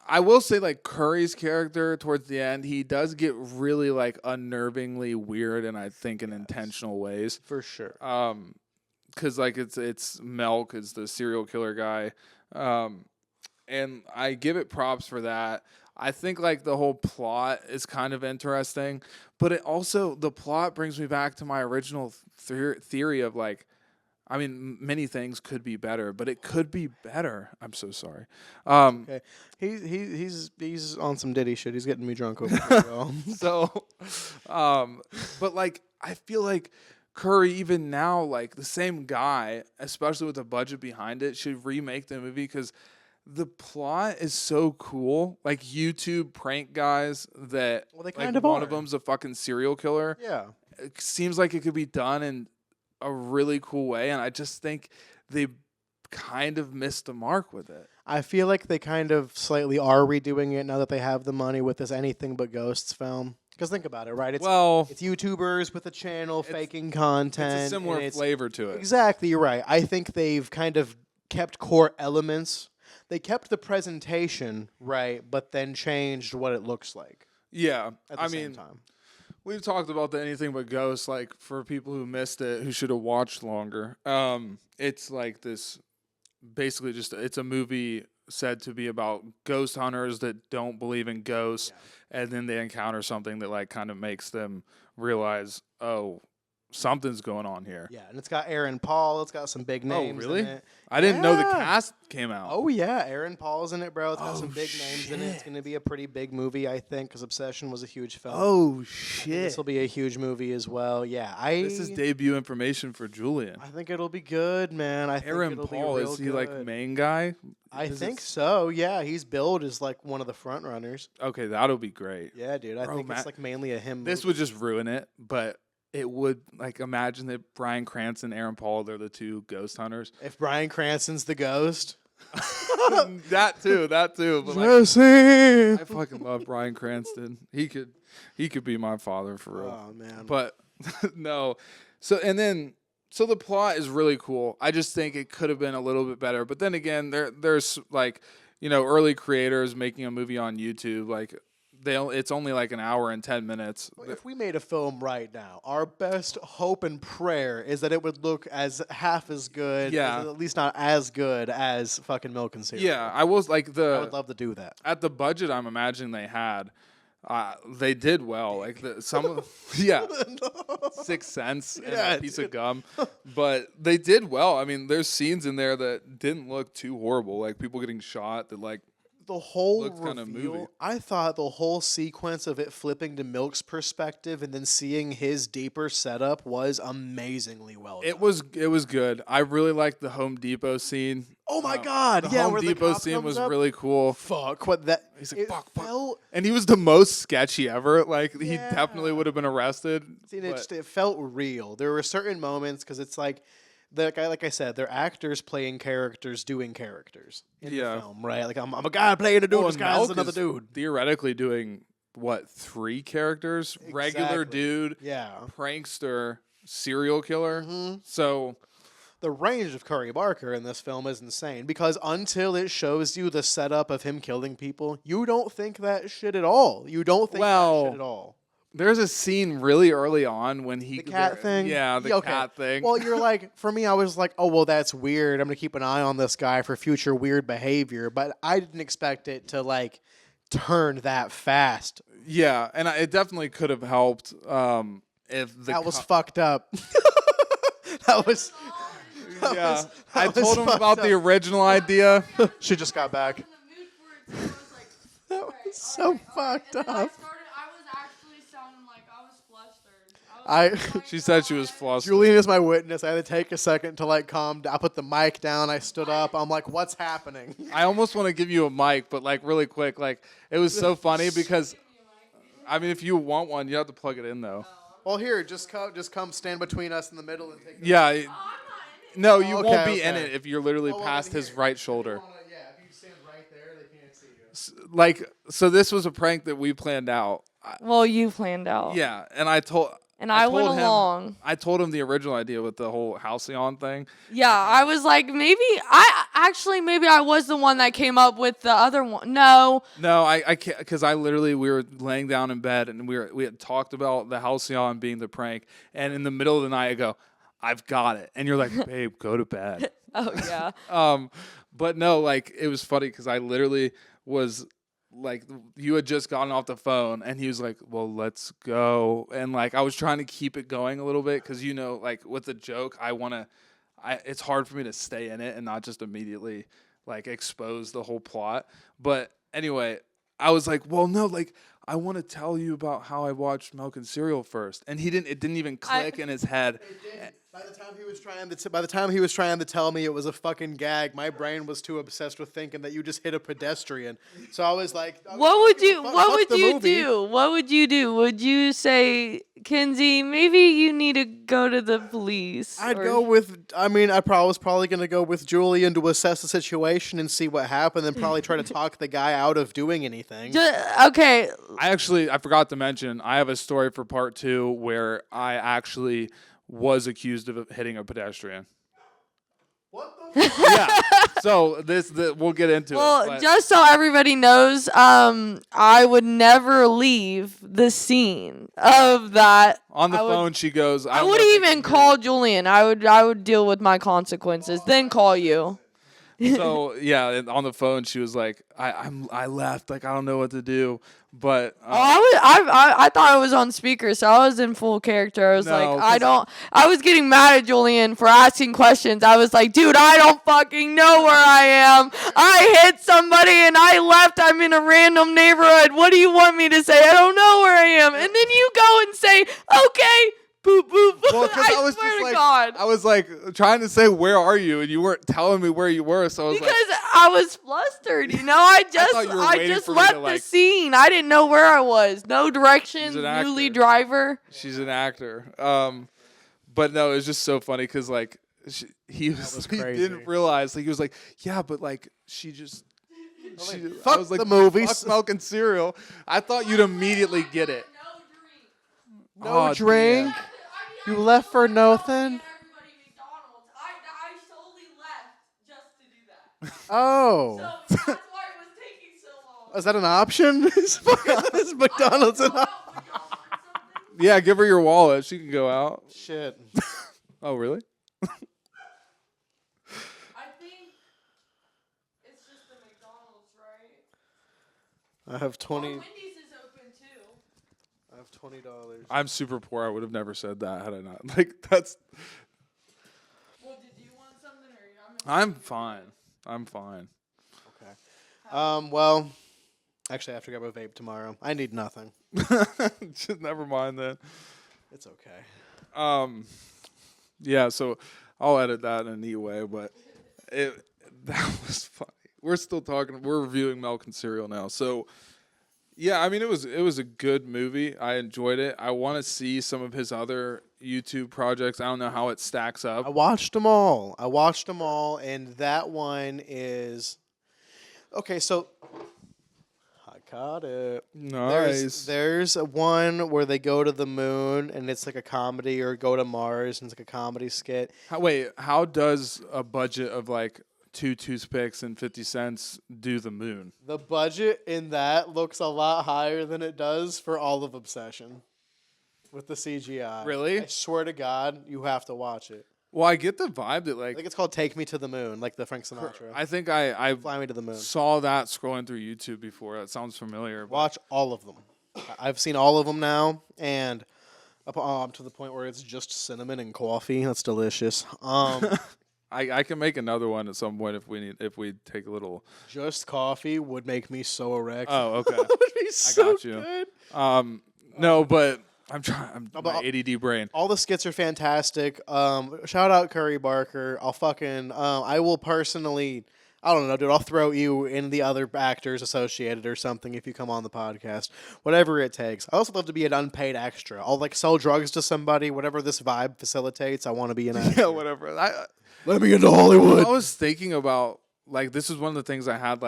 I will say, like Curry's character towards the end, he does get really like unnervingly weird, and I think in intentional ways. For sure. Because like it's Milk is the serial killer guy, and I give it props for that. I think like the whole plot is kind of interesting, but the plot brings me back to my original theory of like, I mean, many things could be better, but it could be better. I'm so sorry. Okay, he's on some Diddy shit. He's getting me drunk over here. So, but like I feel like Curry, even now, like the same guy, especially with the budget behind it, should remake the movie, because the plot is so cool. Like YouTube prank guys that Well, they like kind of one are. of them's a fucking serial killer. Yeah. It seems like it could be done in a really cool way, and I just think they kind of missed the mark with it. I feel like they kind of slightly are redoing it now that they have the money with this Anything But Ghosts film. Because think about it, right? It's YouTubers with a channel faking content. It's a similar flavor to it. Exactly, you're right. I think they've kind of kept core elements. They kept the presentation right, but then changed what it looks like. Yeah, At the same time. We've talked about the Anything But Ghosts, like for people who missed it, who should have watched longer. It's like this, basically it's a movie said to be about ghost hunters that don't believe in ghosts, and then they encounter something that like kind of makes them realize, oh, something's going on here. Yeah, and it's got Aaron Paul. It's got some big names. Oh, really? In it. I didn't know the cast came out. Oh yeah, Aaron Paul's in it, bro. It's got some big names in it. It's gonna be a pretty big movie, I think, because Obsession was a huge film. Oh shit! This will be a huge movie as well. Yeah, this is debut information for Julian. I think it'll be good, man. Aaron Paul, is he like main guy? I think so. Yeah, he's billed as like one of the front runners. Okay, that'll be great. Yeah, dude. I think it's like mainly a him. This would just ruin it, but it would, like, imagine that Bryan Cranston, Aaron Paul, they're the two ghost hunters. If Bryan Cranston's the ghost. that too. But Jesse! Like, I fucking love Bryan Cranston. He could be my father for real. Oh man. But no. So the plot is really cool. I just think it could have been a little bit better. But then again, there's like, early creators making a movie on YouTube, like it's only like an hour and 10 minutes. If we made a film right now, our best hope and prayer is that it would look as half as good, at least not as good as fucking Milk and Cereal. Yeah, I would love to do that. At the budget I'm imagining they had, they did well. Like 6 cents and a piece of gum, but they did well. I mean, there's scenes in there that didn't look too horrible, like people getting shot that like. The whole reveal, I thought the whole sequence of it flipping to Milk's perspective and then seeing his deeper setup was amazingly well done. It was good. I really liked the Home Depot scene. Oh my god! The Home Depot scene was really cool. Fuck what that? He's like fuck, and he was the most sketchy ever. Like he definitely would have been arrested. See, it felt real. There were certain moments because it's like. Like I said, they're actors playing characters doing characters in the film, right? Like I'm a guy playing a dude disguised as another dude. Theoretically doing, 3 characters? Exactly. Regular dude, prankster, serial killer. Mm-hmm. So the range of Curry Barker in this film is insane because until it shows you the setup of him killing people, you don't think that shit at all. You don't think that shit at all. There's a scene really early on when the cat thing? Yeah, the cat thing. Well, you're like, for me, I was like, oh, well, that's weird. I'm going to keep an eye on this guy for future weird behavior. But I didn't expect it to, like, turn that fast. Yeah, and it definitely could have helped if the... That was fucked up. That was... I told him about the original idea. She just got back. That was so fucked up. She said she was flustered. Julian is my witness. I had to take a second to like calm down. I put the mic down. I stood up. I'm like, what's happening? I almost want to give you a mic, but like really quick, like it was so funny because, I mean, if you want one, you have to plug it in though. Well, here, just come stand between us in the middle and take. No, you won't be in it if you're literally past his right shoulder. Yeah, if you stand right there, they can't see you. Like, so this was a prank that we planned out. Well, you planned out. Yeah, and I went along. I told him the original idea with the whole Halcyon thing. Yeah, I was like, maybe I was the one that came up with the other one. No, I can't, because we were laying down in bed and we had talked about the Halcyon being the prank, and in the middle of the night I go, I've got it, and you're like, babe, go to bed. Oh yeah. But no, like it was funny because I literally was. Like you had just gotten off the phone and he was like, well, let's go. And like, I was trying to keep it going a little bit. Cause like with the joke, it's hard for me to stay in it and not just immediately like expose the whole plot. But anyway, I was like, well, no, like I want to tell you about how I watched Milk and Cereal first. And it didn't even click in his head. By the time he was trying to tell me it was a fucking gag, my brain was too obsessed with thinking that you just hit a pedestrian. So I was like, What would you movie. do? What would you do? Would you say, Kenzie, maybe you need to go to the police? I was probably going to go with Julian to assess the situation and see what happened and probably try to talk the guy out of doing anything. Okay. I forgot to mention, I have a story for part 2 where I actually was accused of hitting a pedestrian. What the fuck? Yeah. So we'll get into it. Well, just so everybody knows, I would never leave the scene of that. On the phone, she goes, I wouldn't even call Julian. I would deal with my consequences, then call you. So yeah, and on the phone she was like, I left, like I don't know what to do, but I thought I was on speaker, so I was in full character. I was I was getting mad at Julian for asking questions. I was like, dude, I don't fucking know where I am. I hit somebody and I left. I'm in a random neighborhood. What do you want me to say? I don't know where I am. And then you go and say, okay. Boop, boop. Well, I swear to God. I was like trying to say, where are you? And you weren't telling me where you were. So I was I was flustered, I just left the scene. I didn't know where I was. No directions, newly driver. She's an actor. But no, it was just so funny because he didn't realize, he was like, yeah, but she just fuck the movies. Fuck milk and cereal. I thought you'd immediately get it. No drink. Damn. You left for nothing? I solely left just to do that. Oh. So that's why it was taking so long. Is that an option? Is McDonald's an option? Yeah, give her your wallet. She can go out. Shit. Oh, really? I think it's just the McDonald's, right? I have 20. Wendy's is open too. I have $20. I'm super poor. I would have never said that had I not. Well, did you want something or I'm fine. Okay. Well, actually, I have to grab a vape tomorrow. I need nothing. Just never mind then. It's okay. Yeah. So I'll edit that in a neat way, but that was funny. We're still talking. We're reviewing Milk and Cereal now. So. Yeah, I mean it was a good movie. I enjoyed it. I want to see some of his other YouTube projects. I don't know how it stacks up. I watched them all, and that one is okay. So I caught it. Nice. There's one where they go to the moon, and it's like a comedy, or go to Mars, and it's like a comedy skit. How does a budget of 2 toothpicks and 50 cents do the moon? The budget in that looks a lot higher than it does for all of Obsession with the CGI. Really? I swear to God, you have to watch it. Well, I get the vibe that I think it's called Take Me to the Moon, like the Frank Sinatra. I think I Fly Me to the Moon. saw that scrolling through YouTube before. That sounds familiar. Watch all of them. I've seen all of them now, and up to the point where it's just cinnamon and coffee. That's delicious. I can make another one at some point if we take a little. Just coffee would make me so erect. Oh, okay. It would be so got you. good. No, but I'm trying. My ADD brain. All the skits are fantastic. Shout out Curry Barker. I will personally. I don't know, dude. I'll throw you in the other actors associated or something if you come on the podcast. Whatever it takes. I also love to be an unpaid extra. I'll sell drugs to somebody. Whatever this vibe facilitates, I want to be an actor. Yeah, whatever. Let me into Hollywood. I was thinking about this is one of the things I had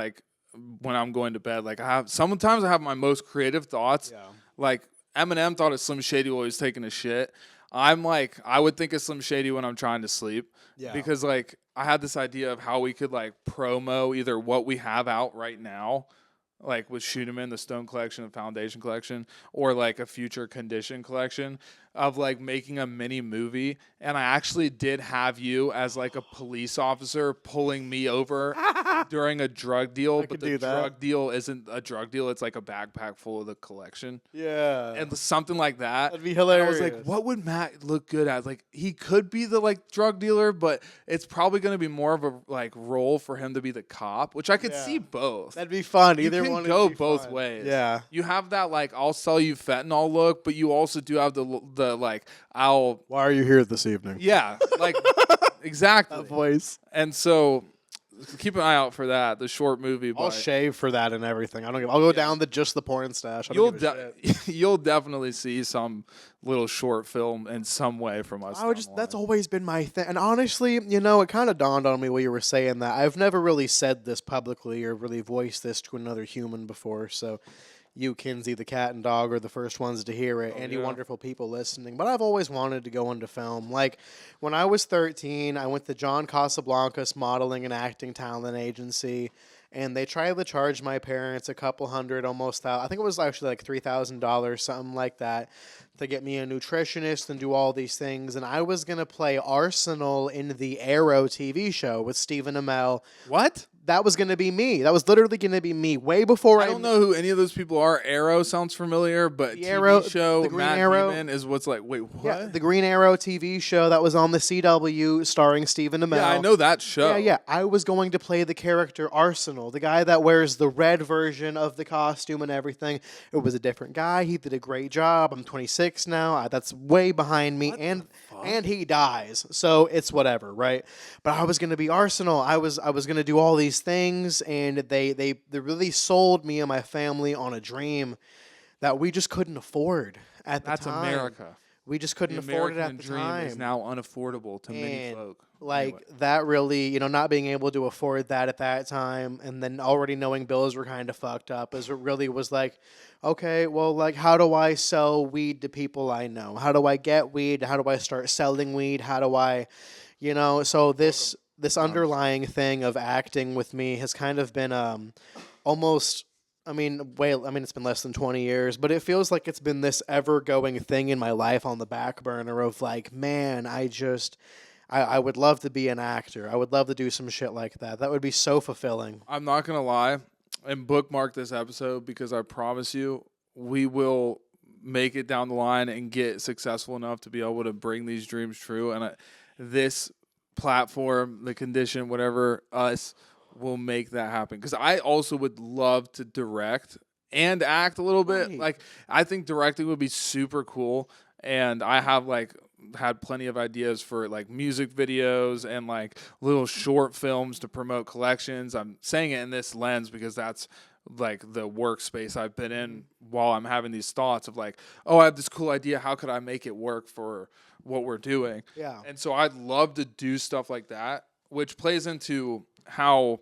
when I'm going to bed. Sometimes I have my most creative thoughts. Yeah. Eminem thought of Slim Shady while he was taking a shit. I'm I would think of Slim Shady when I'm trying to sleep. Yeah. Because I had this idea of how we could promo either what we have out right now, with Shoot 'Em In, the Stone Collection and Foundation Collection, or a future Condition collection of making a mini movie. And I actually did have you as a police officer pulling me over during a drug deal, but the drug deal isn't a drug deal. It's a backpack full of the collection. Yeah. And something like that. That'd be hilarious. And I was what would Matt look good as? He could be the drug dealer, but it's probably going to be more of a role for him to be the cop, which I could see both. That'd be fun either can go both ways. Yeah. You have that, like, I'll sell you fentanyl look, but you also do have the like, Why are you here this evening? Yeah, like, exactly. That voice. And so, keep an eye out for that, the short movie. I'll shave for that and everything. I don't give. I'll go down to just the porn stash. You'll definitely see some little short film in some way from us. That's always been my thing. And honestly, it kind of dawned on me while you were saying that. I've never really said this publicly or really voiced this to another human before. So you, Kinsey, the cat and dog, are the first ones to hear it, and you wonderful people listening. But I've always wanted to go into film. Like, when I was 13, I went to John Casablancas Modeling and Acting Talent Agency, and they tried to charge my parents a couple hundred, almost I think it was actually like $3,000, something like that, to get me a nutritionist and do all these things. And I was going to play Arsenal in the Arrow TV show with Stephen Amell. What? That was going to be me. That was literally going to be me way before I don't know who any of those people are. Arrow sounds familiar, but the Arrow show, the Green Matt Arrow Damon is what's like, wait, what? Yeah, the Green Arrow TV show that was on the CW starring Stephen Amell. Yeah, I know that show. Yeah. I was going to play the character Arsenal, the guy that wears the red version of the costume and everything. It was a different guy. He did a great job. I'm 26 now. That's way behind me, and he dies. So it's whatever, right? But I was going to be Arsenal. I was going to do all these things, and they really sold me and my family on a dream that we just couldn't afford at the time. That's America. We just couldn't afford it at the time. The American dream is now unaffordable to many folk. That really, not being able to afford that at that time, and then already knowing bills were kind of fucked up, is it really was like, okay, well, like, how do I sell weed to people I know? How do I get weed? How do I start selling weed? How do I, so this underlying thing of acting with me has kind of been almost... it's been less than 20 years, but it feels like it's been this ever-going thing in my life on the back burner of like, man, I would love to be an actor. I would love to do some shit like that. That would be so fulfilling. I'm not going to lie and bookmark this episode, because I promise you we will make it down the line and get successful enough to be able to bring these dreams true. And this platform, the condition, whatever, us will make that happen, because I also would love to direct and act a little bit. Right. Like, I think directing would be super cool, and I have had plenty of ideas for like music videos and like little short films to promote collections. I'm saying it in this lens because that's like the workspace I've been in while I'm having these thoughts of like, oh, I have this cool idea, how could I make it work for what we're doing? Yeah. And so I'd love to do stuff like that, which plays into how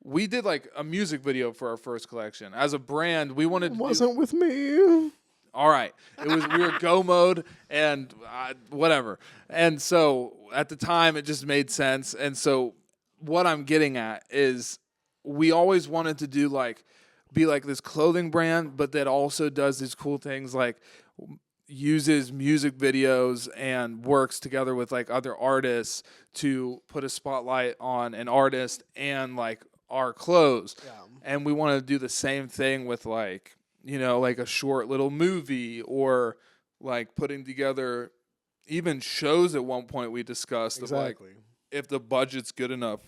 we did like a music video for our first collection. As a brand, we wanted to wasn't with me. All right. We were go mode and whatever. And so at the time it just made sense. And so what I'm getting at is we always wanted to do be like this clothing brand, but that also does these cool things like uses music videos and works together with like other artists to put a spotlight on an artist and like our clothes. Yeah. And we want to do the same thing with like a short little movie, or like putting together even shows. At one point we discussed exactly. of like, if the budget's good enough,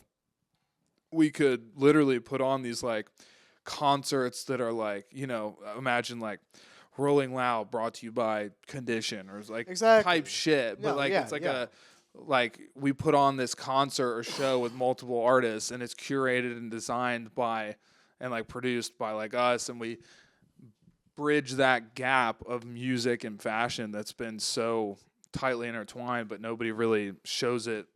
we could literally put on these like concerts that are like, imagine like Rolling Loud brought to you by Condition, or like type shit. But it's like we put on this concert or show with multiple artists, and it's curated and designed by and like produced by like us, and we bridge that gap of music and fashion that's been so tightly intertwined, but nobody really shows it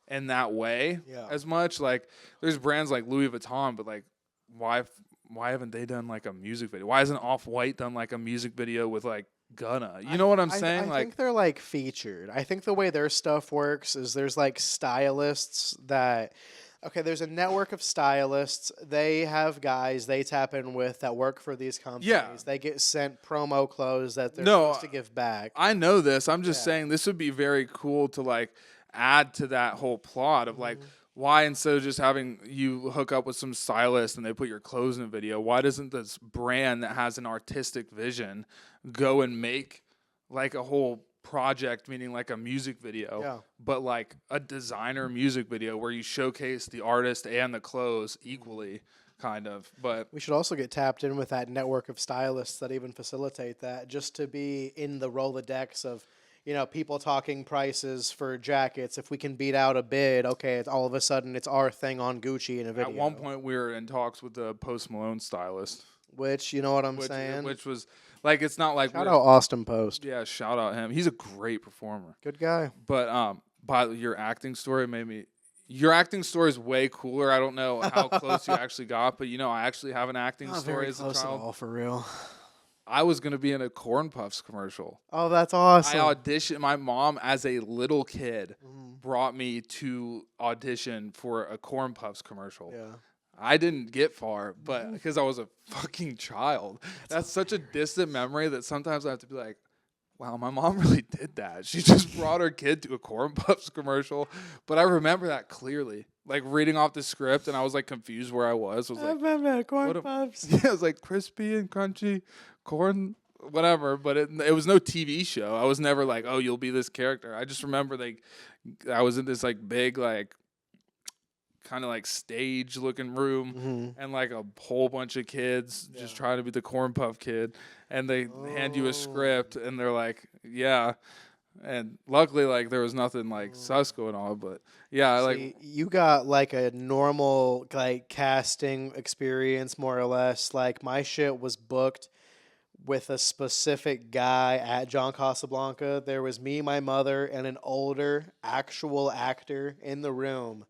in that way as much. Like, there's brands like Louis Vuitton, but like, why haven't they done like a music video? Why hasn't Off-White done like a music video with like Gunna? You know what I'm saying? I think they're like featured. I think the way their stuff works is there's like stylists that... Okay, there's a network of stylists. They have guys they tap in with that work for these companies. Yeah. They get sent promo clothes that they're supposed to give back. I know this. I'm just saying this would be very cool to like add to that whole plot of like, why instead of just having you hook up with some stylist and they put your clothes in a video, why doesn't this brand that has an artistic vision go and make like a whole project, meaning like a music video, but like a designer music video where you showcase the artist and the clothes equally, kind of. But we should also get tapped in with that network of stylists that even facilitate that, just to be in the Rolodex of, people talking prices for jackets. If we can beat out a bid, okay, all of a sudden it's our thing on Gucci in a video. At one point, we were in talks with the Post Malone stylist. Which, you know what I'm saying? Which was, like, it's not like... Shout out Austin Post. Yeah, shout out him. He's a great performer. Good guy. But your acting story made me... Your acting story is way cooler. I don't know how close you actually got, but, I actually have an acting story as a child. Not very close at all, for real. I was going to be in a Corn Puffs commercial. Oh, that's awesome. I auditioned. My mom, as a little kid, brought me to audition for a Corn Puffs commercial. Yeah. I didn't get far, but because I was a fucking child. That's such a distant memory that sometimes I have to be like, wow, my mom really did that. She just brought her kid to a Corn Puffs commercial. But I remember that clearly. Like, reading off the script, and I was, like, confused where I was. I remember Corn Puffs. Yeah, it was, like, crispy and crunchy, corn, whatever. But it was no TV show. I was never like, oh, you'll be this character. I just remember, like, I was in this, like, big, like, kind of, like, stage-looking room, and, like, a whole bunch of kids just trying to be the Corn Puff kid. And they hand you a script, and they're like, yeah. And luckily, like, there was nothing, like, sus going on. But, yeah, like... You got, like, a normal, like, casting experience, more or less. Like, my shit was booked with a specific guy at John Casablanca. There was me, my mother, and an older actual actor in the room.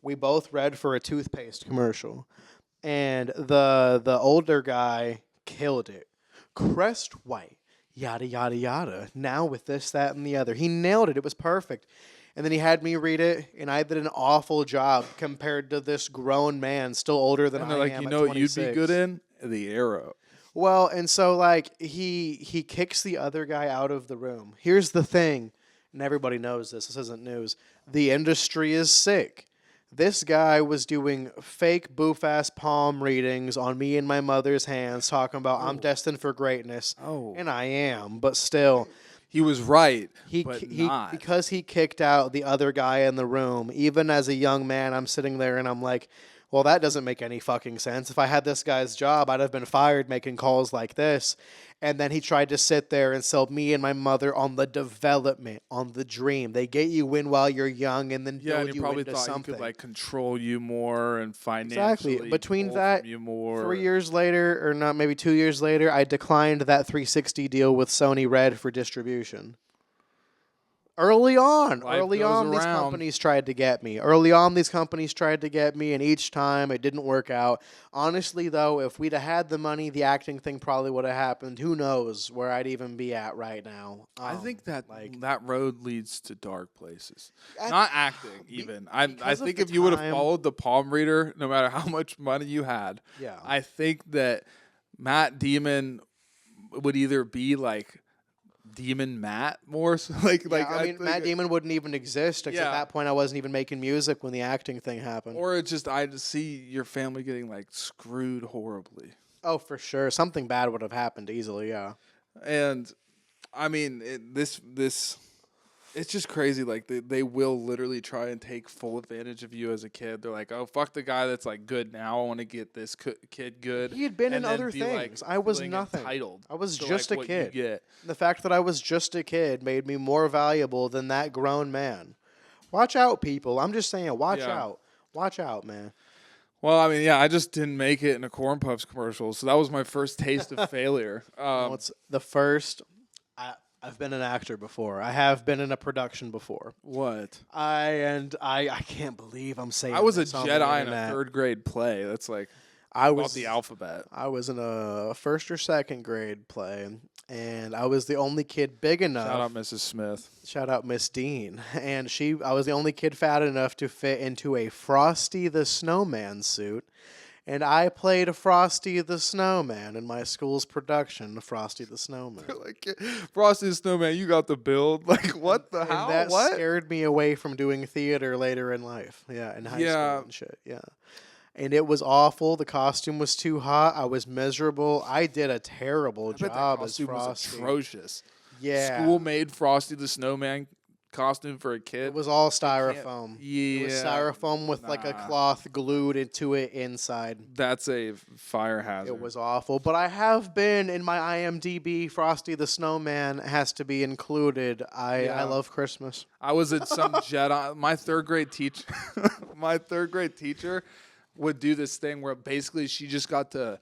We both read for a toothpaste commercial. And the older guy killed it. Crest white. Yada, yada, yada. Now with this, that, and the other. He nailed it. It was perfect. And then he had me read it, and I did an awful job compared to this grown man, still older than I am. Like, you know what you'd be good in? The Arrow. Well, and so, like, he kicks the other guy out of the room. Here's the thing, and everybody knows this. This isn't news. The industry is sick. This guy was doing fake boof-ass palm readings on me and my mother's hands, talking about I'm destined for greatness. Oh. And I am, but still. He was right, he not. Because he kicked out the other guy in the room, even as a young man, I'm sitting there and I'm like, well, that doesn't make any fucking sense. If I had this guy's job, I'd have been fired making calls like this. And then he tried to sit there and sell me and my mother on the development, on the dream. They get you in while you're young and then build and you probably into thought something. You could, like, control you more and financially. Exactly. Between that, you more. 3 years later, or not, maybe 2 years later, I declined that 360 deal with Sony Red for distribution. Early on, these companies tried to get me. And each time it didn't work out. Honestly, though, if we'd have had the money, the acting thing probably would have happened. Who knows where I'd even be at right now? I think that that road leads to dark places. Not acting, even. I think if you would have followed the palm reader, no matter how much money you had, I think that Matt Damon would either be like Demon Matt more, so Matt Damon wouldn't even exist because at that point I wasn't even making music when the acting thing happened. Or it's just I just see your family getting like screwed horribly. Oh, for sure, something bad would have happened easily. Yeah, and I mean it's just crazy. Like they will literally try and take full advantage of you as a kid. They're like, oh, fuck the guy that's like good now. I want to get this kid good. He had been in other things. Like, I was nothing. Entitled. I was just like a kid. You get. The fact that I was just a kid made me more valuable than that grown man. Watch out, people. I'm just saying, watch out. Watch out, man. Well, I mean, I just didn't make it in a Corn Puffs commercial, so that was my first taste of failure. It's the first. I've been an actor before. I have been in a production before. What? I can't believe I'm saying I was a this on the Jedi in a internet. third grade play. That's like about the alphabet. I was in a first or second grade play, and I was the only kid big enough. Shout out Mrs. Smith. Shout out Miss Dean. And I was the only kid fat enough to fit into a Frosty the Snowman suit. And I played Frosty the Snowman in my school's production of Frosty the Snowman. Like, Frosty the Snowman, you got the build. Like, what the hell? And that scared me away from doing theater later in life. Yeah, in high school and shit. Yeah. And it was awful. The costume was too hot. I was miserable. I did a terrible job as Frosty. Was atrocious. Yeah. School made Frosty the Snowman costume for a kid. It was all styrofoam. Yeah. It was styrofoam with like a cloth glued into it inside. That's a fire hazard. It was awful. But I have been in my IMDb. Frosty the Snowman has to be included. I love Christmas. I was at some Jedi. My third grade teacher would do this thing where basically she just got to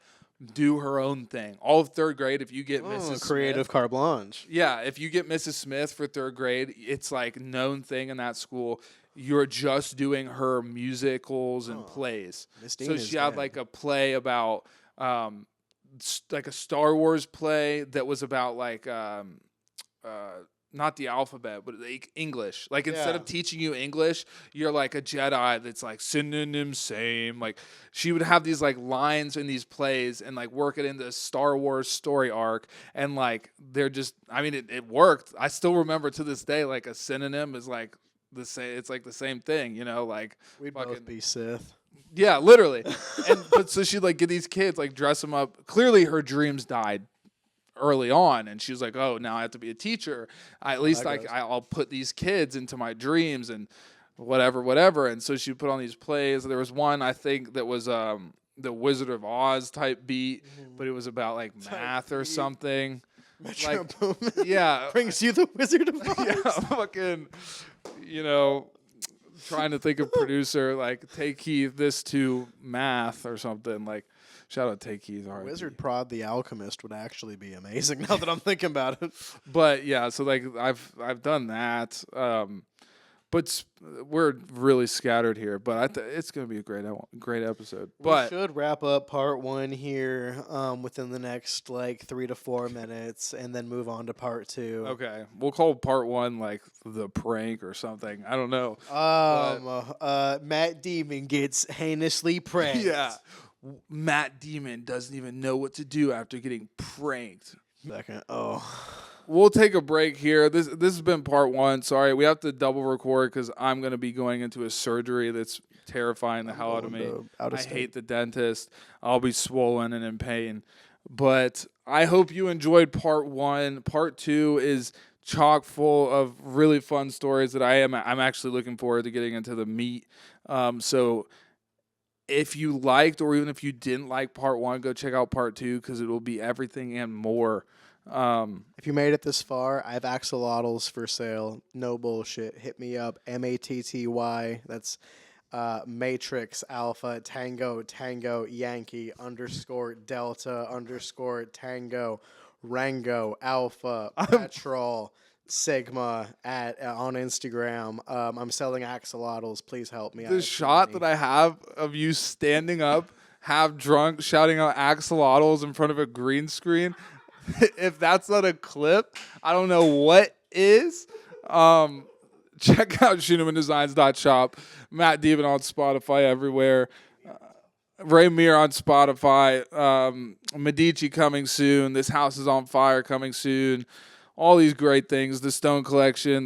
do her own thing. All of third grade, if you get Mrs. Creative Smith, carte blanche. Yeah, if you get Mrs. Smith for third grade, it's like known thing in that school. You're just doing her musicals and plays. So she had like a play about like a Star Wars play that was about like not the alphabet, but like English. Like instead of teaching you English, you're like a Jedi that's like synonym same. Like she would have these like lines in these plays and like work it into a Star Wars story arc. And like they're just, I mean, it worked. I still remember to this day, like a synonym is like the same. It's like the same thing, you know, like we'd both be Sith. Yeah, literally. But so she'd like get these kids, like dress them up. Clearly her dreams died early on, and she was like, oh, now I have to be a teacher. At least I'll put these kids into my dreams and whatever. And so she put on these plays. There was one, I think, that was the Wizard of Oz type beat, but it was about like math or something. Metro Like, Boomin. yeah. Brings you the Wizard of Oz. Yeah, fucking, you know, trying to think of producer, like, take Keith this to math or something. Like, shout out Take Keith. Wizard Prod the Alchemist would actually be amazing now that I'm thinking about it. But yeah, so like I've done that. But we're really scattered here. But it's gonna be a great episode. But we should wrap up part 1 here within the next like 3 to 4 minutes, and then move on to part 2. Okay, we'll call part 1 like the prank or something. I don't know. Matt Damon gets heinously pranked. Yeah. Matt Damon doesn't even know what to do after getting pranked. Second. We'll take a break here. This has been part 1. Sorry, we have to double record because I'm going to be going into a surgery that's terrifying the hell out of me. I hate the dentist. I'll be swollen and in pain. But I hope you enjoyed part 1. Part 2 is chock full of really fun stories that I'm actually looking forward to getting into the meat. So if you liked, or even if you didn't like part 1, go check out part 2 because it will be everything and more. If you made it this far, I have axolotls for sale. No bullshit. Hit me up. MATTY. That's Matrix Alpha Tango Yankee _Delta _Tango Rango Alpha Petrol Sigma on Instagram. I'm selling axolotls. Please help me. The shot that I have of you standing up, half drunk, shouting out axolotls in front of a green screen. If that's not a clip, I don't know what is. Check out ShootEmInDesigns.shop. Matt Damon on Spotify everywhere. Ray Mir on Spotify. Medici coming soon. This House is on Fire coming soon. All these great things. The Stone Collection.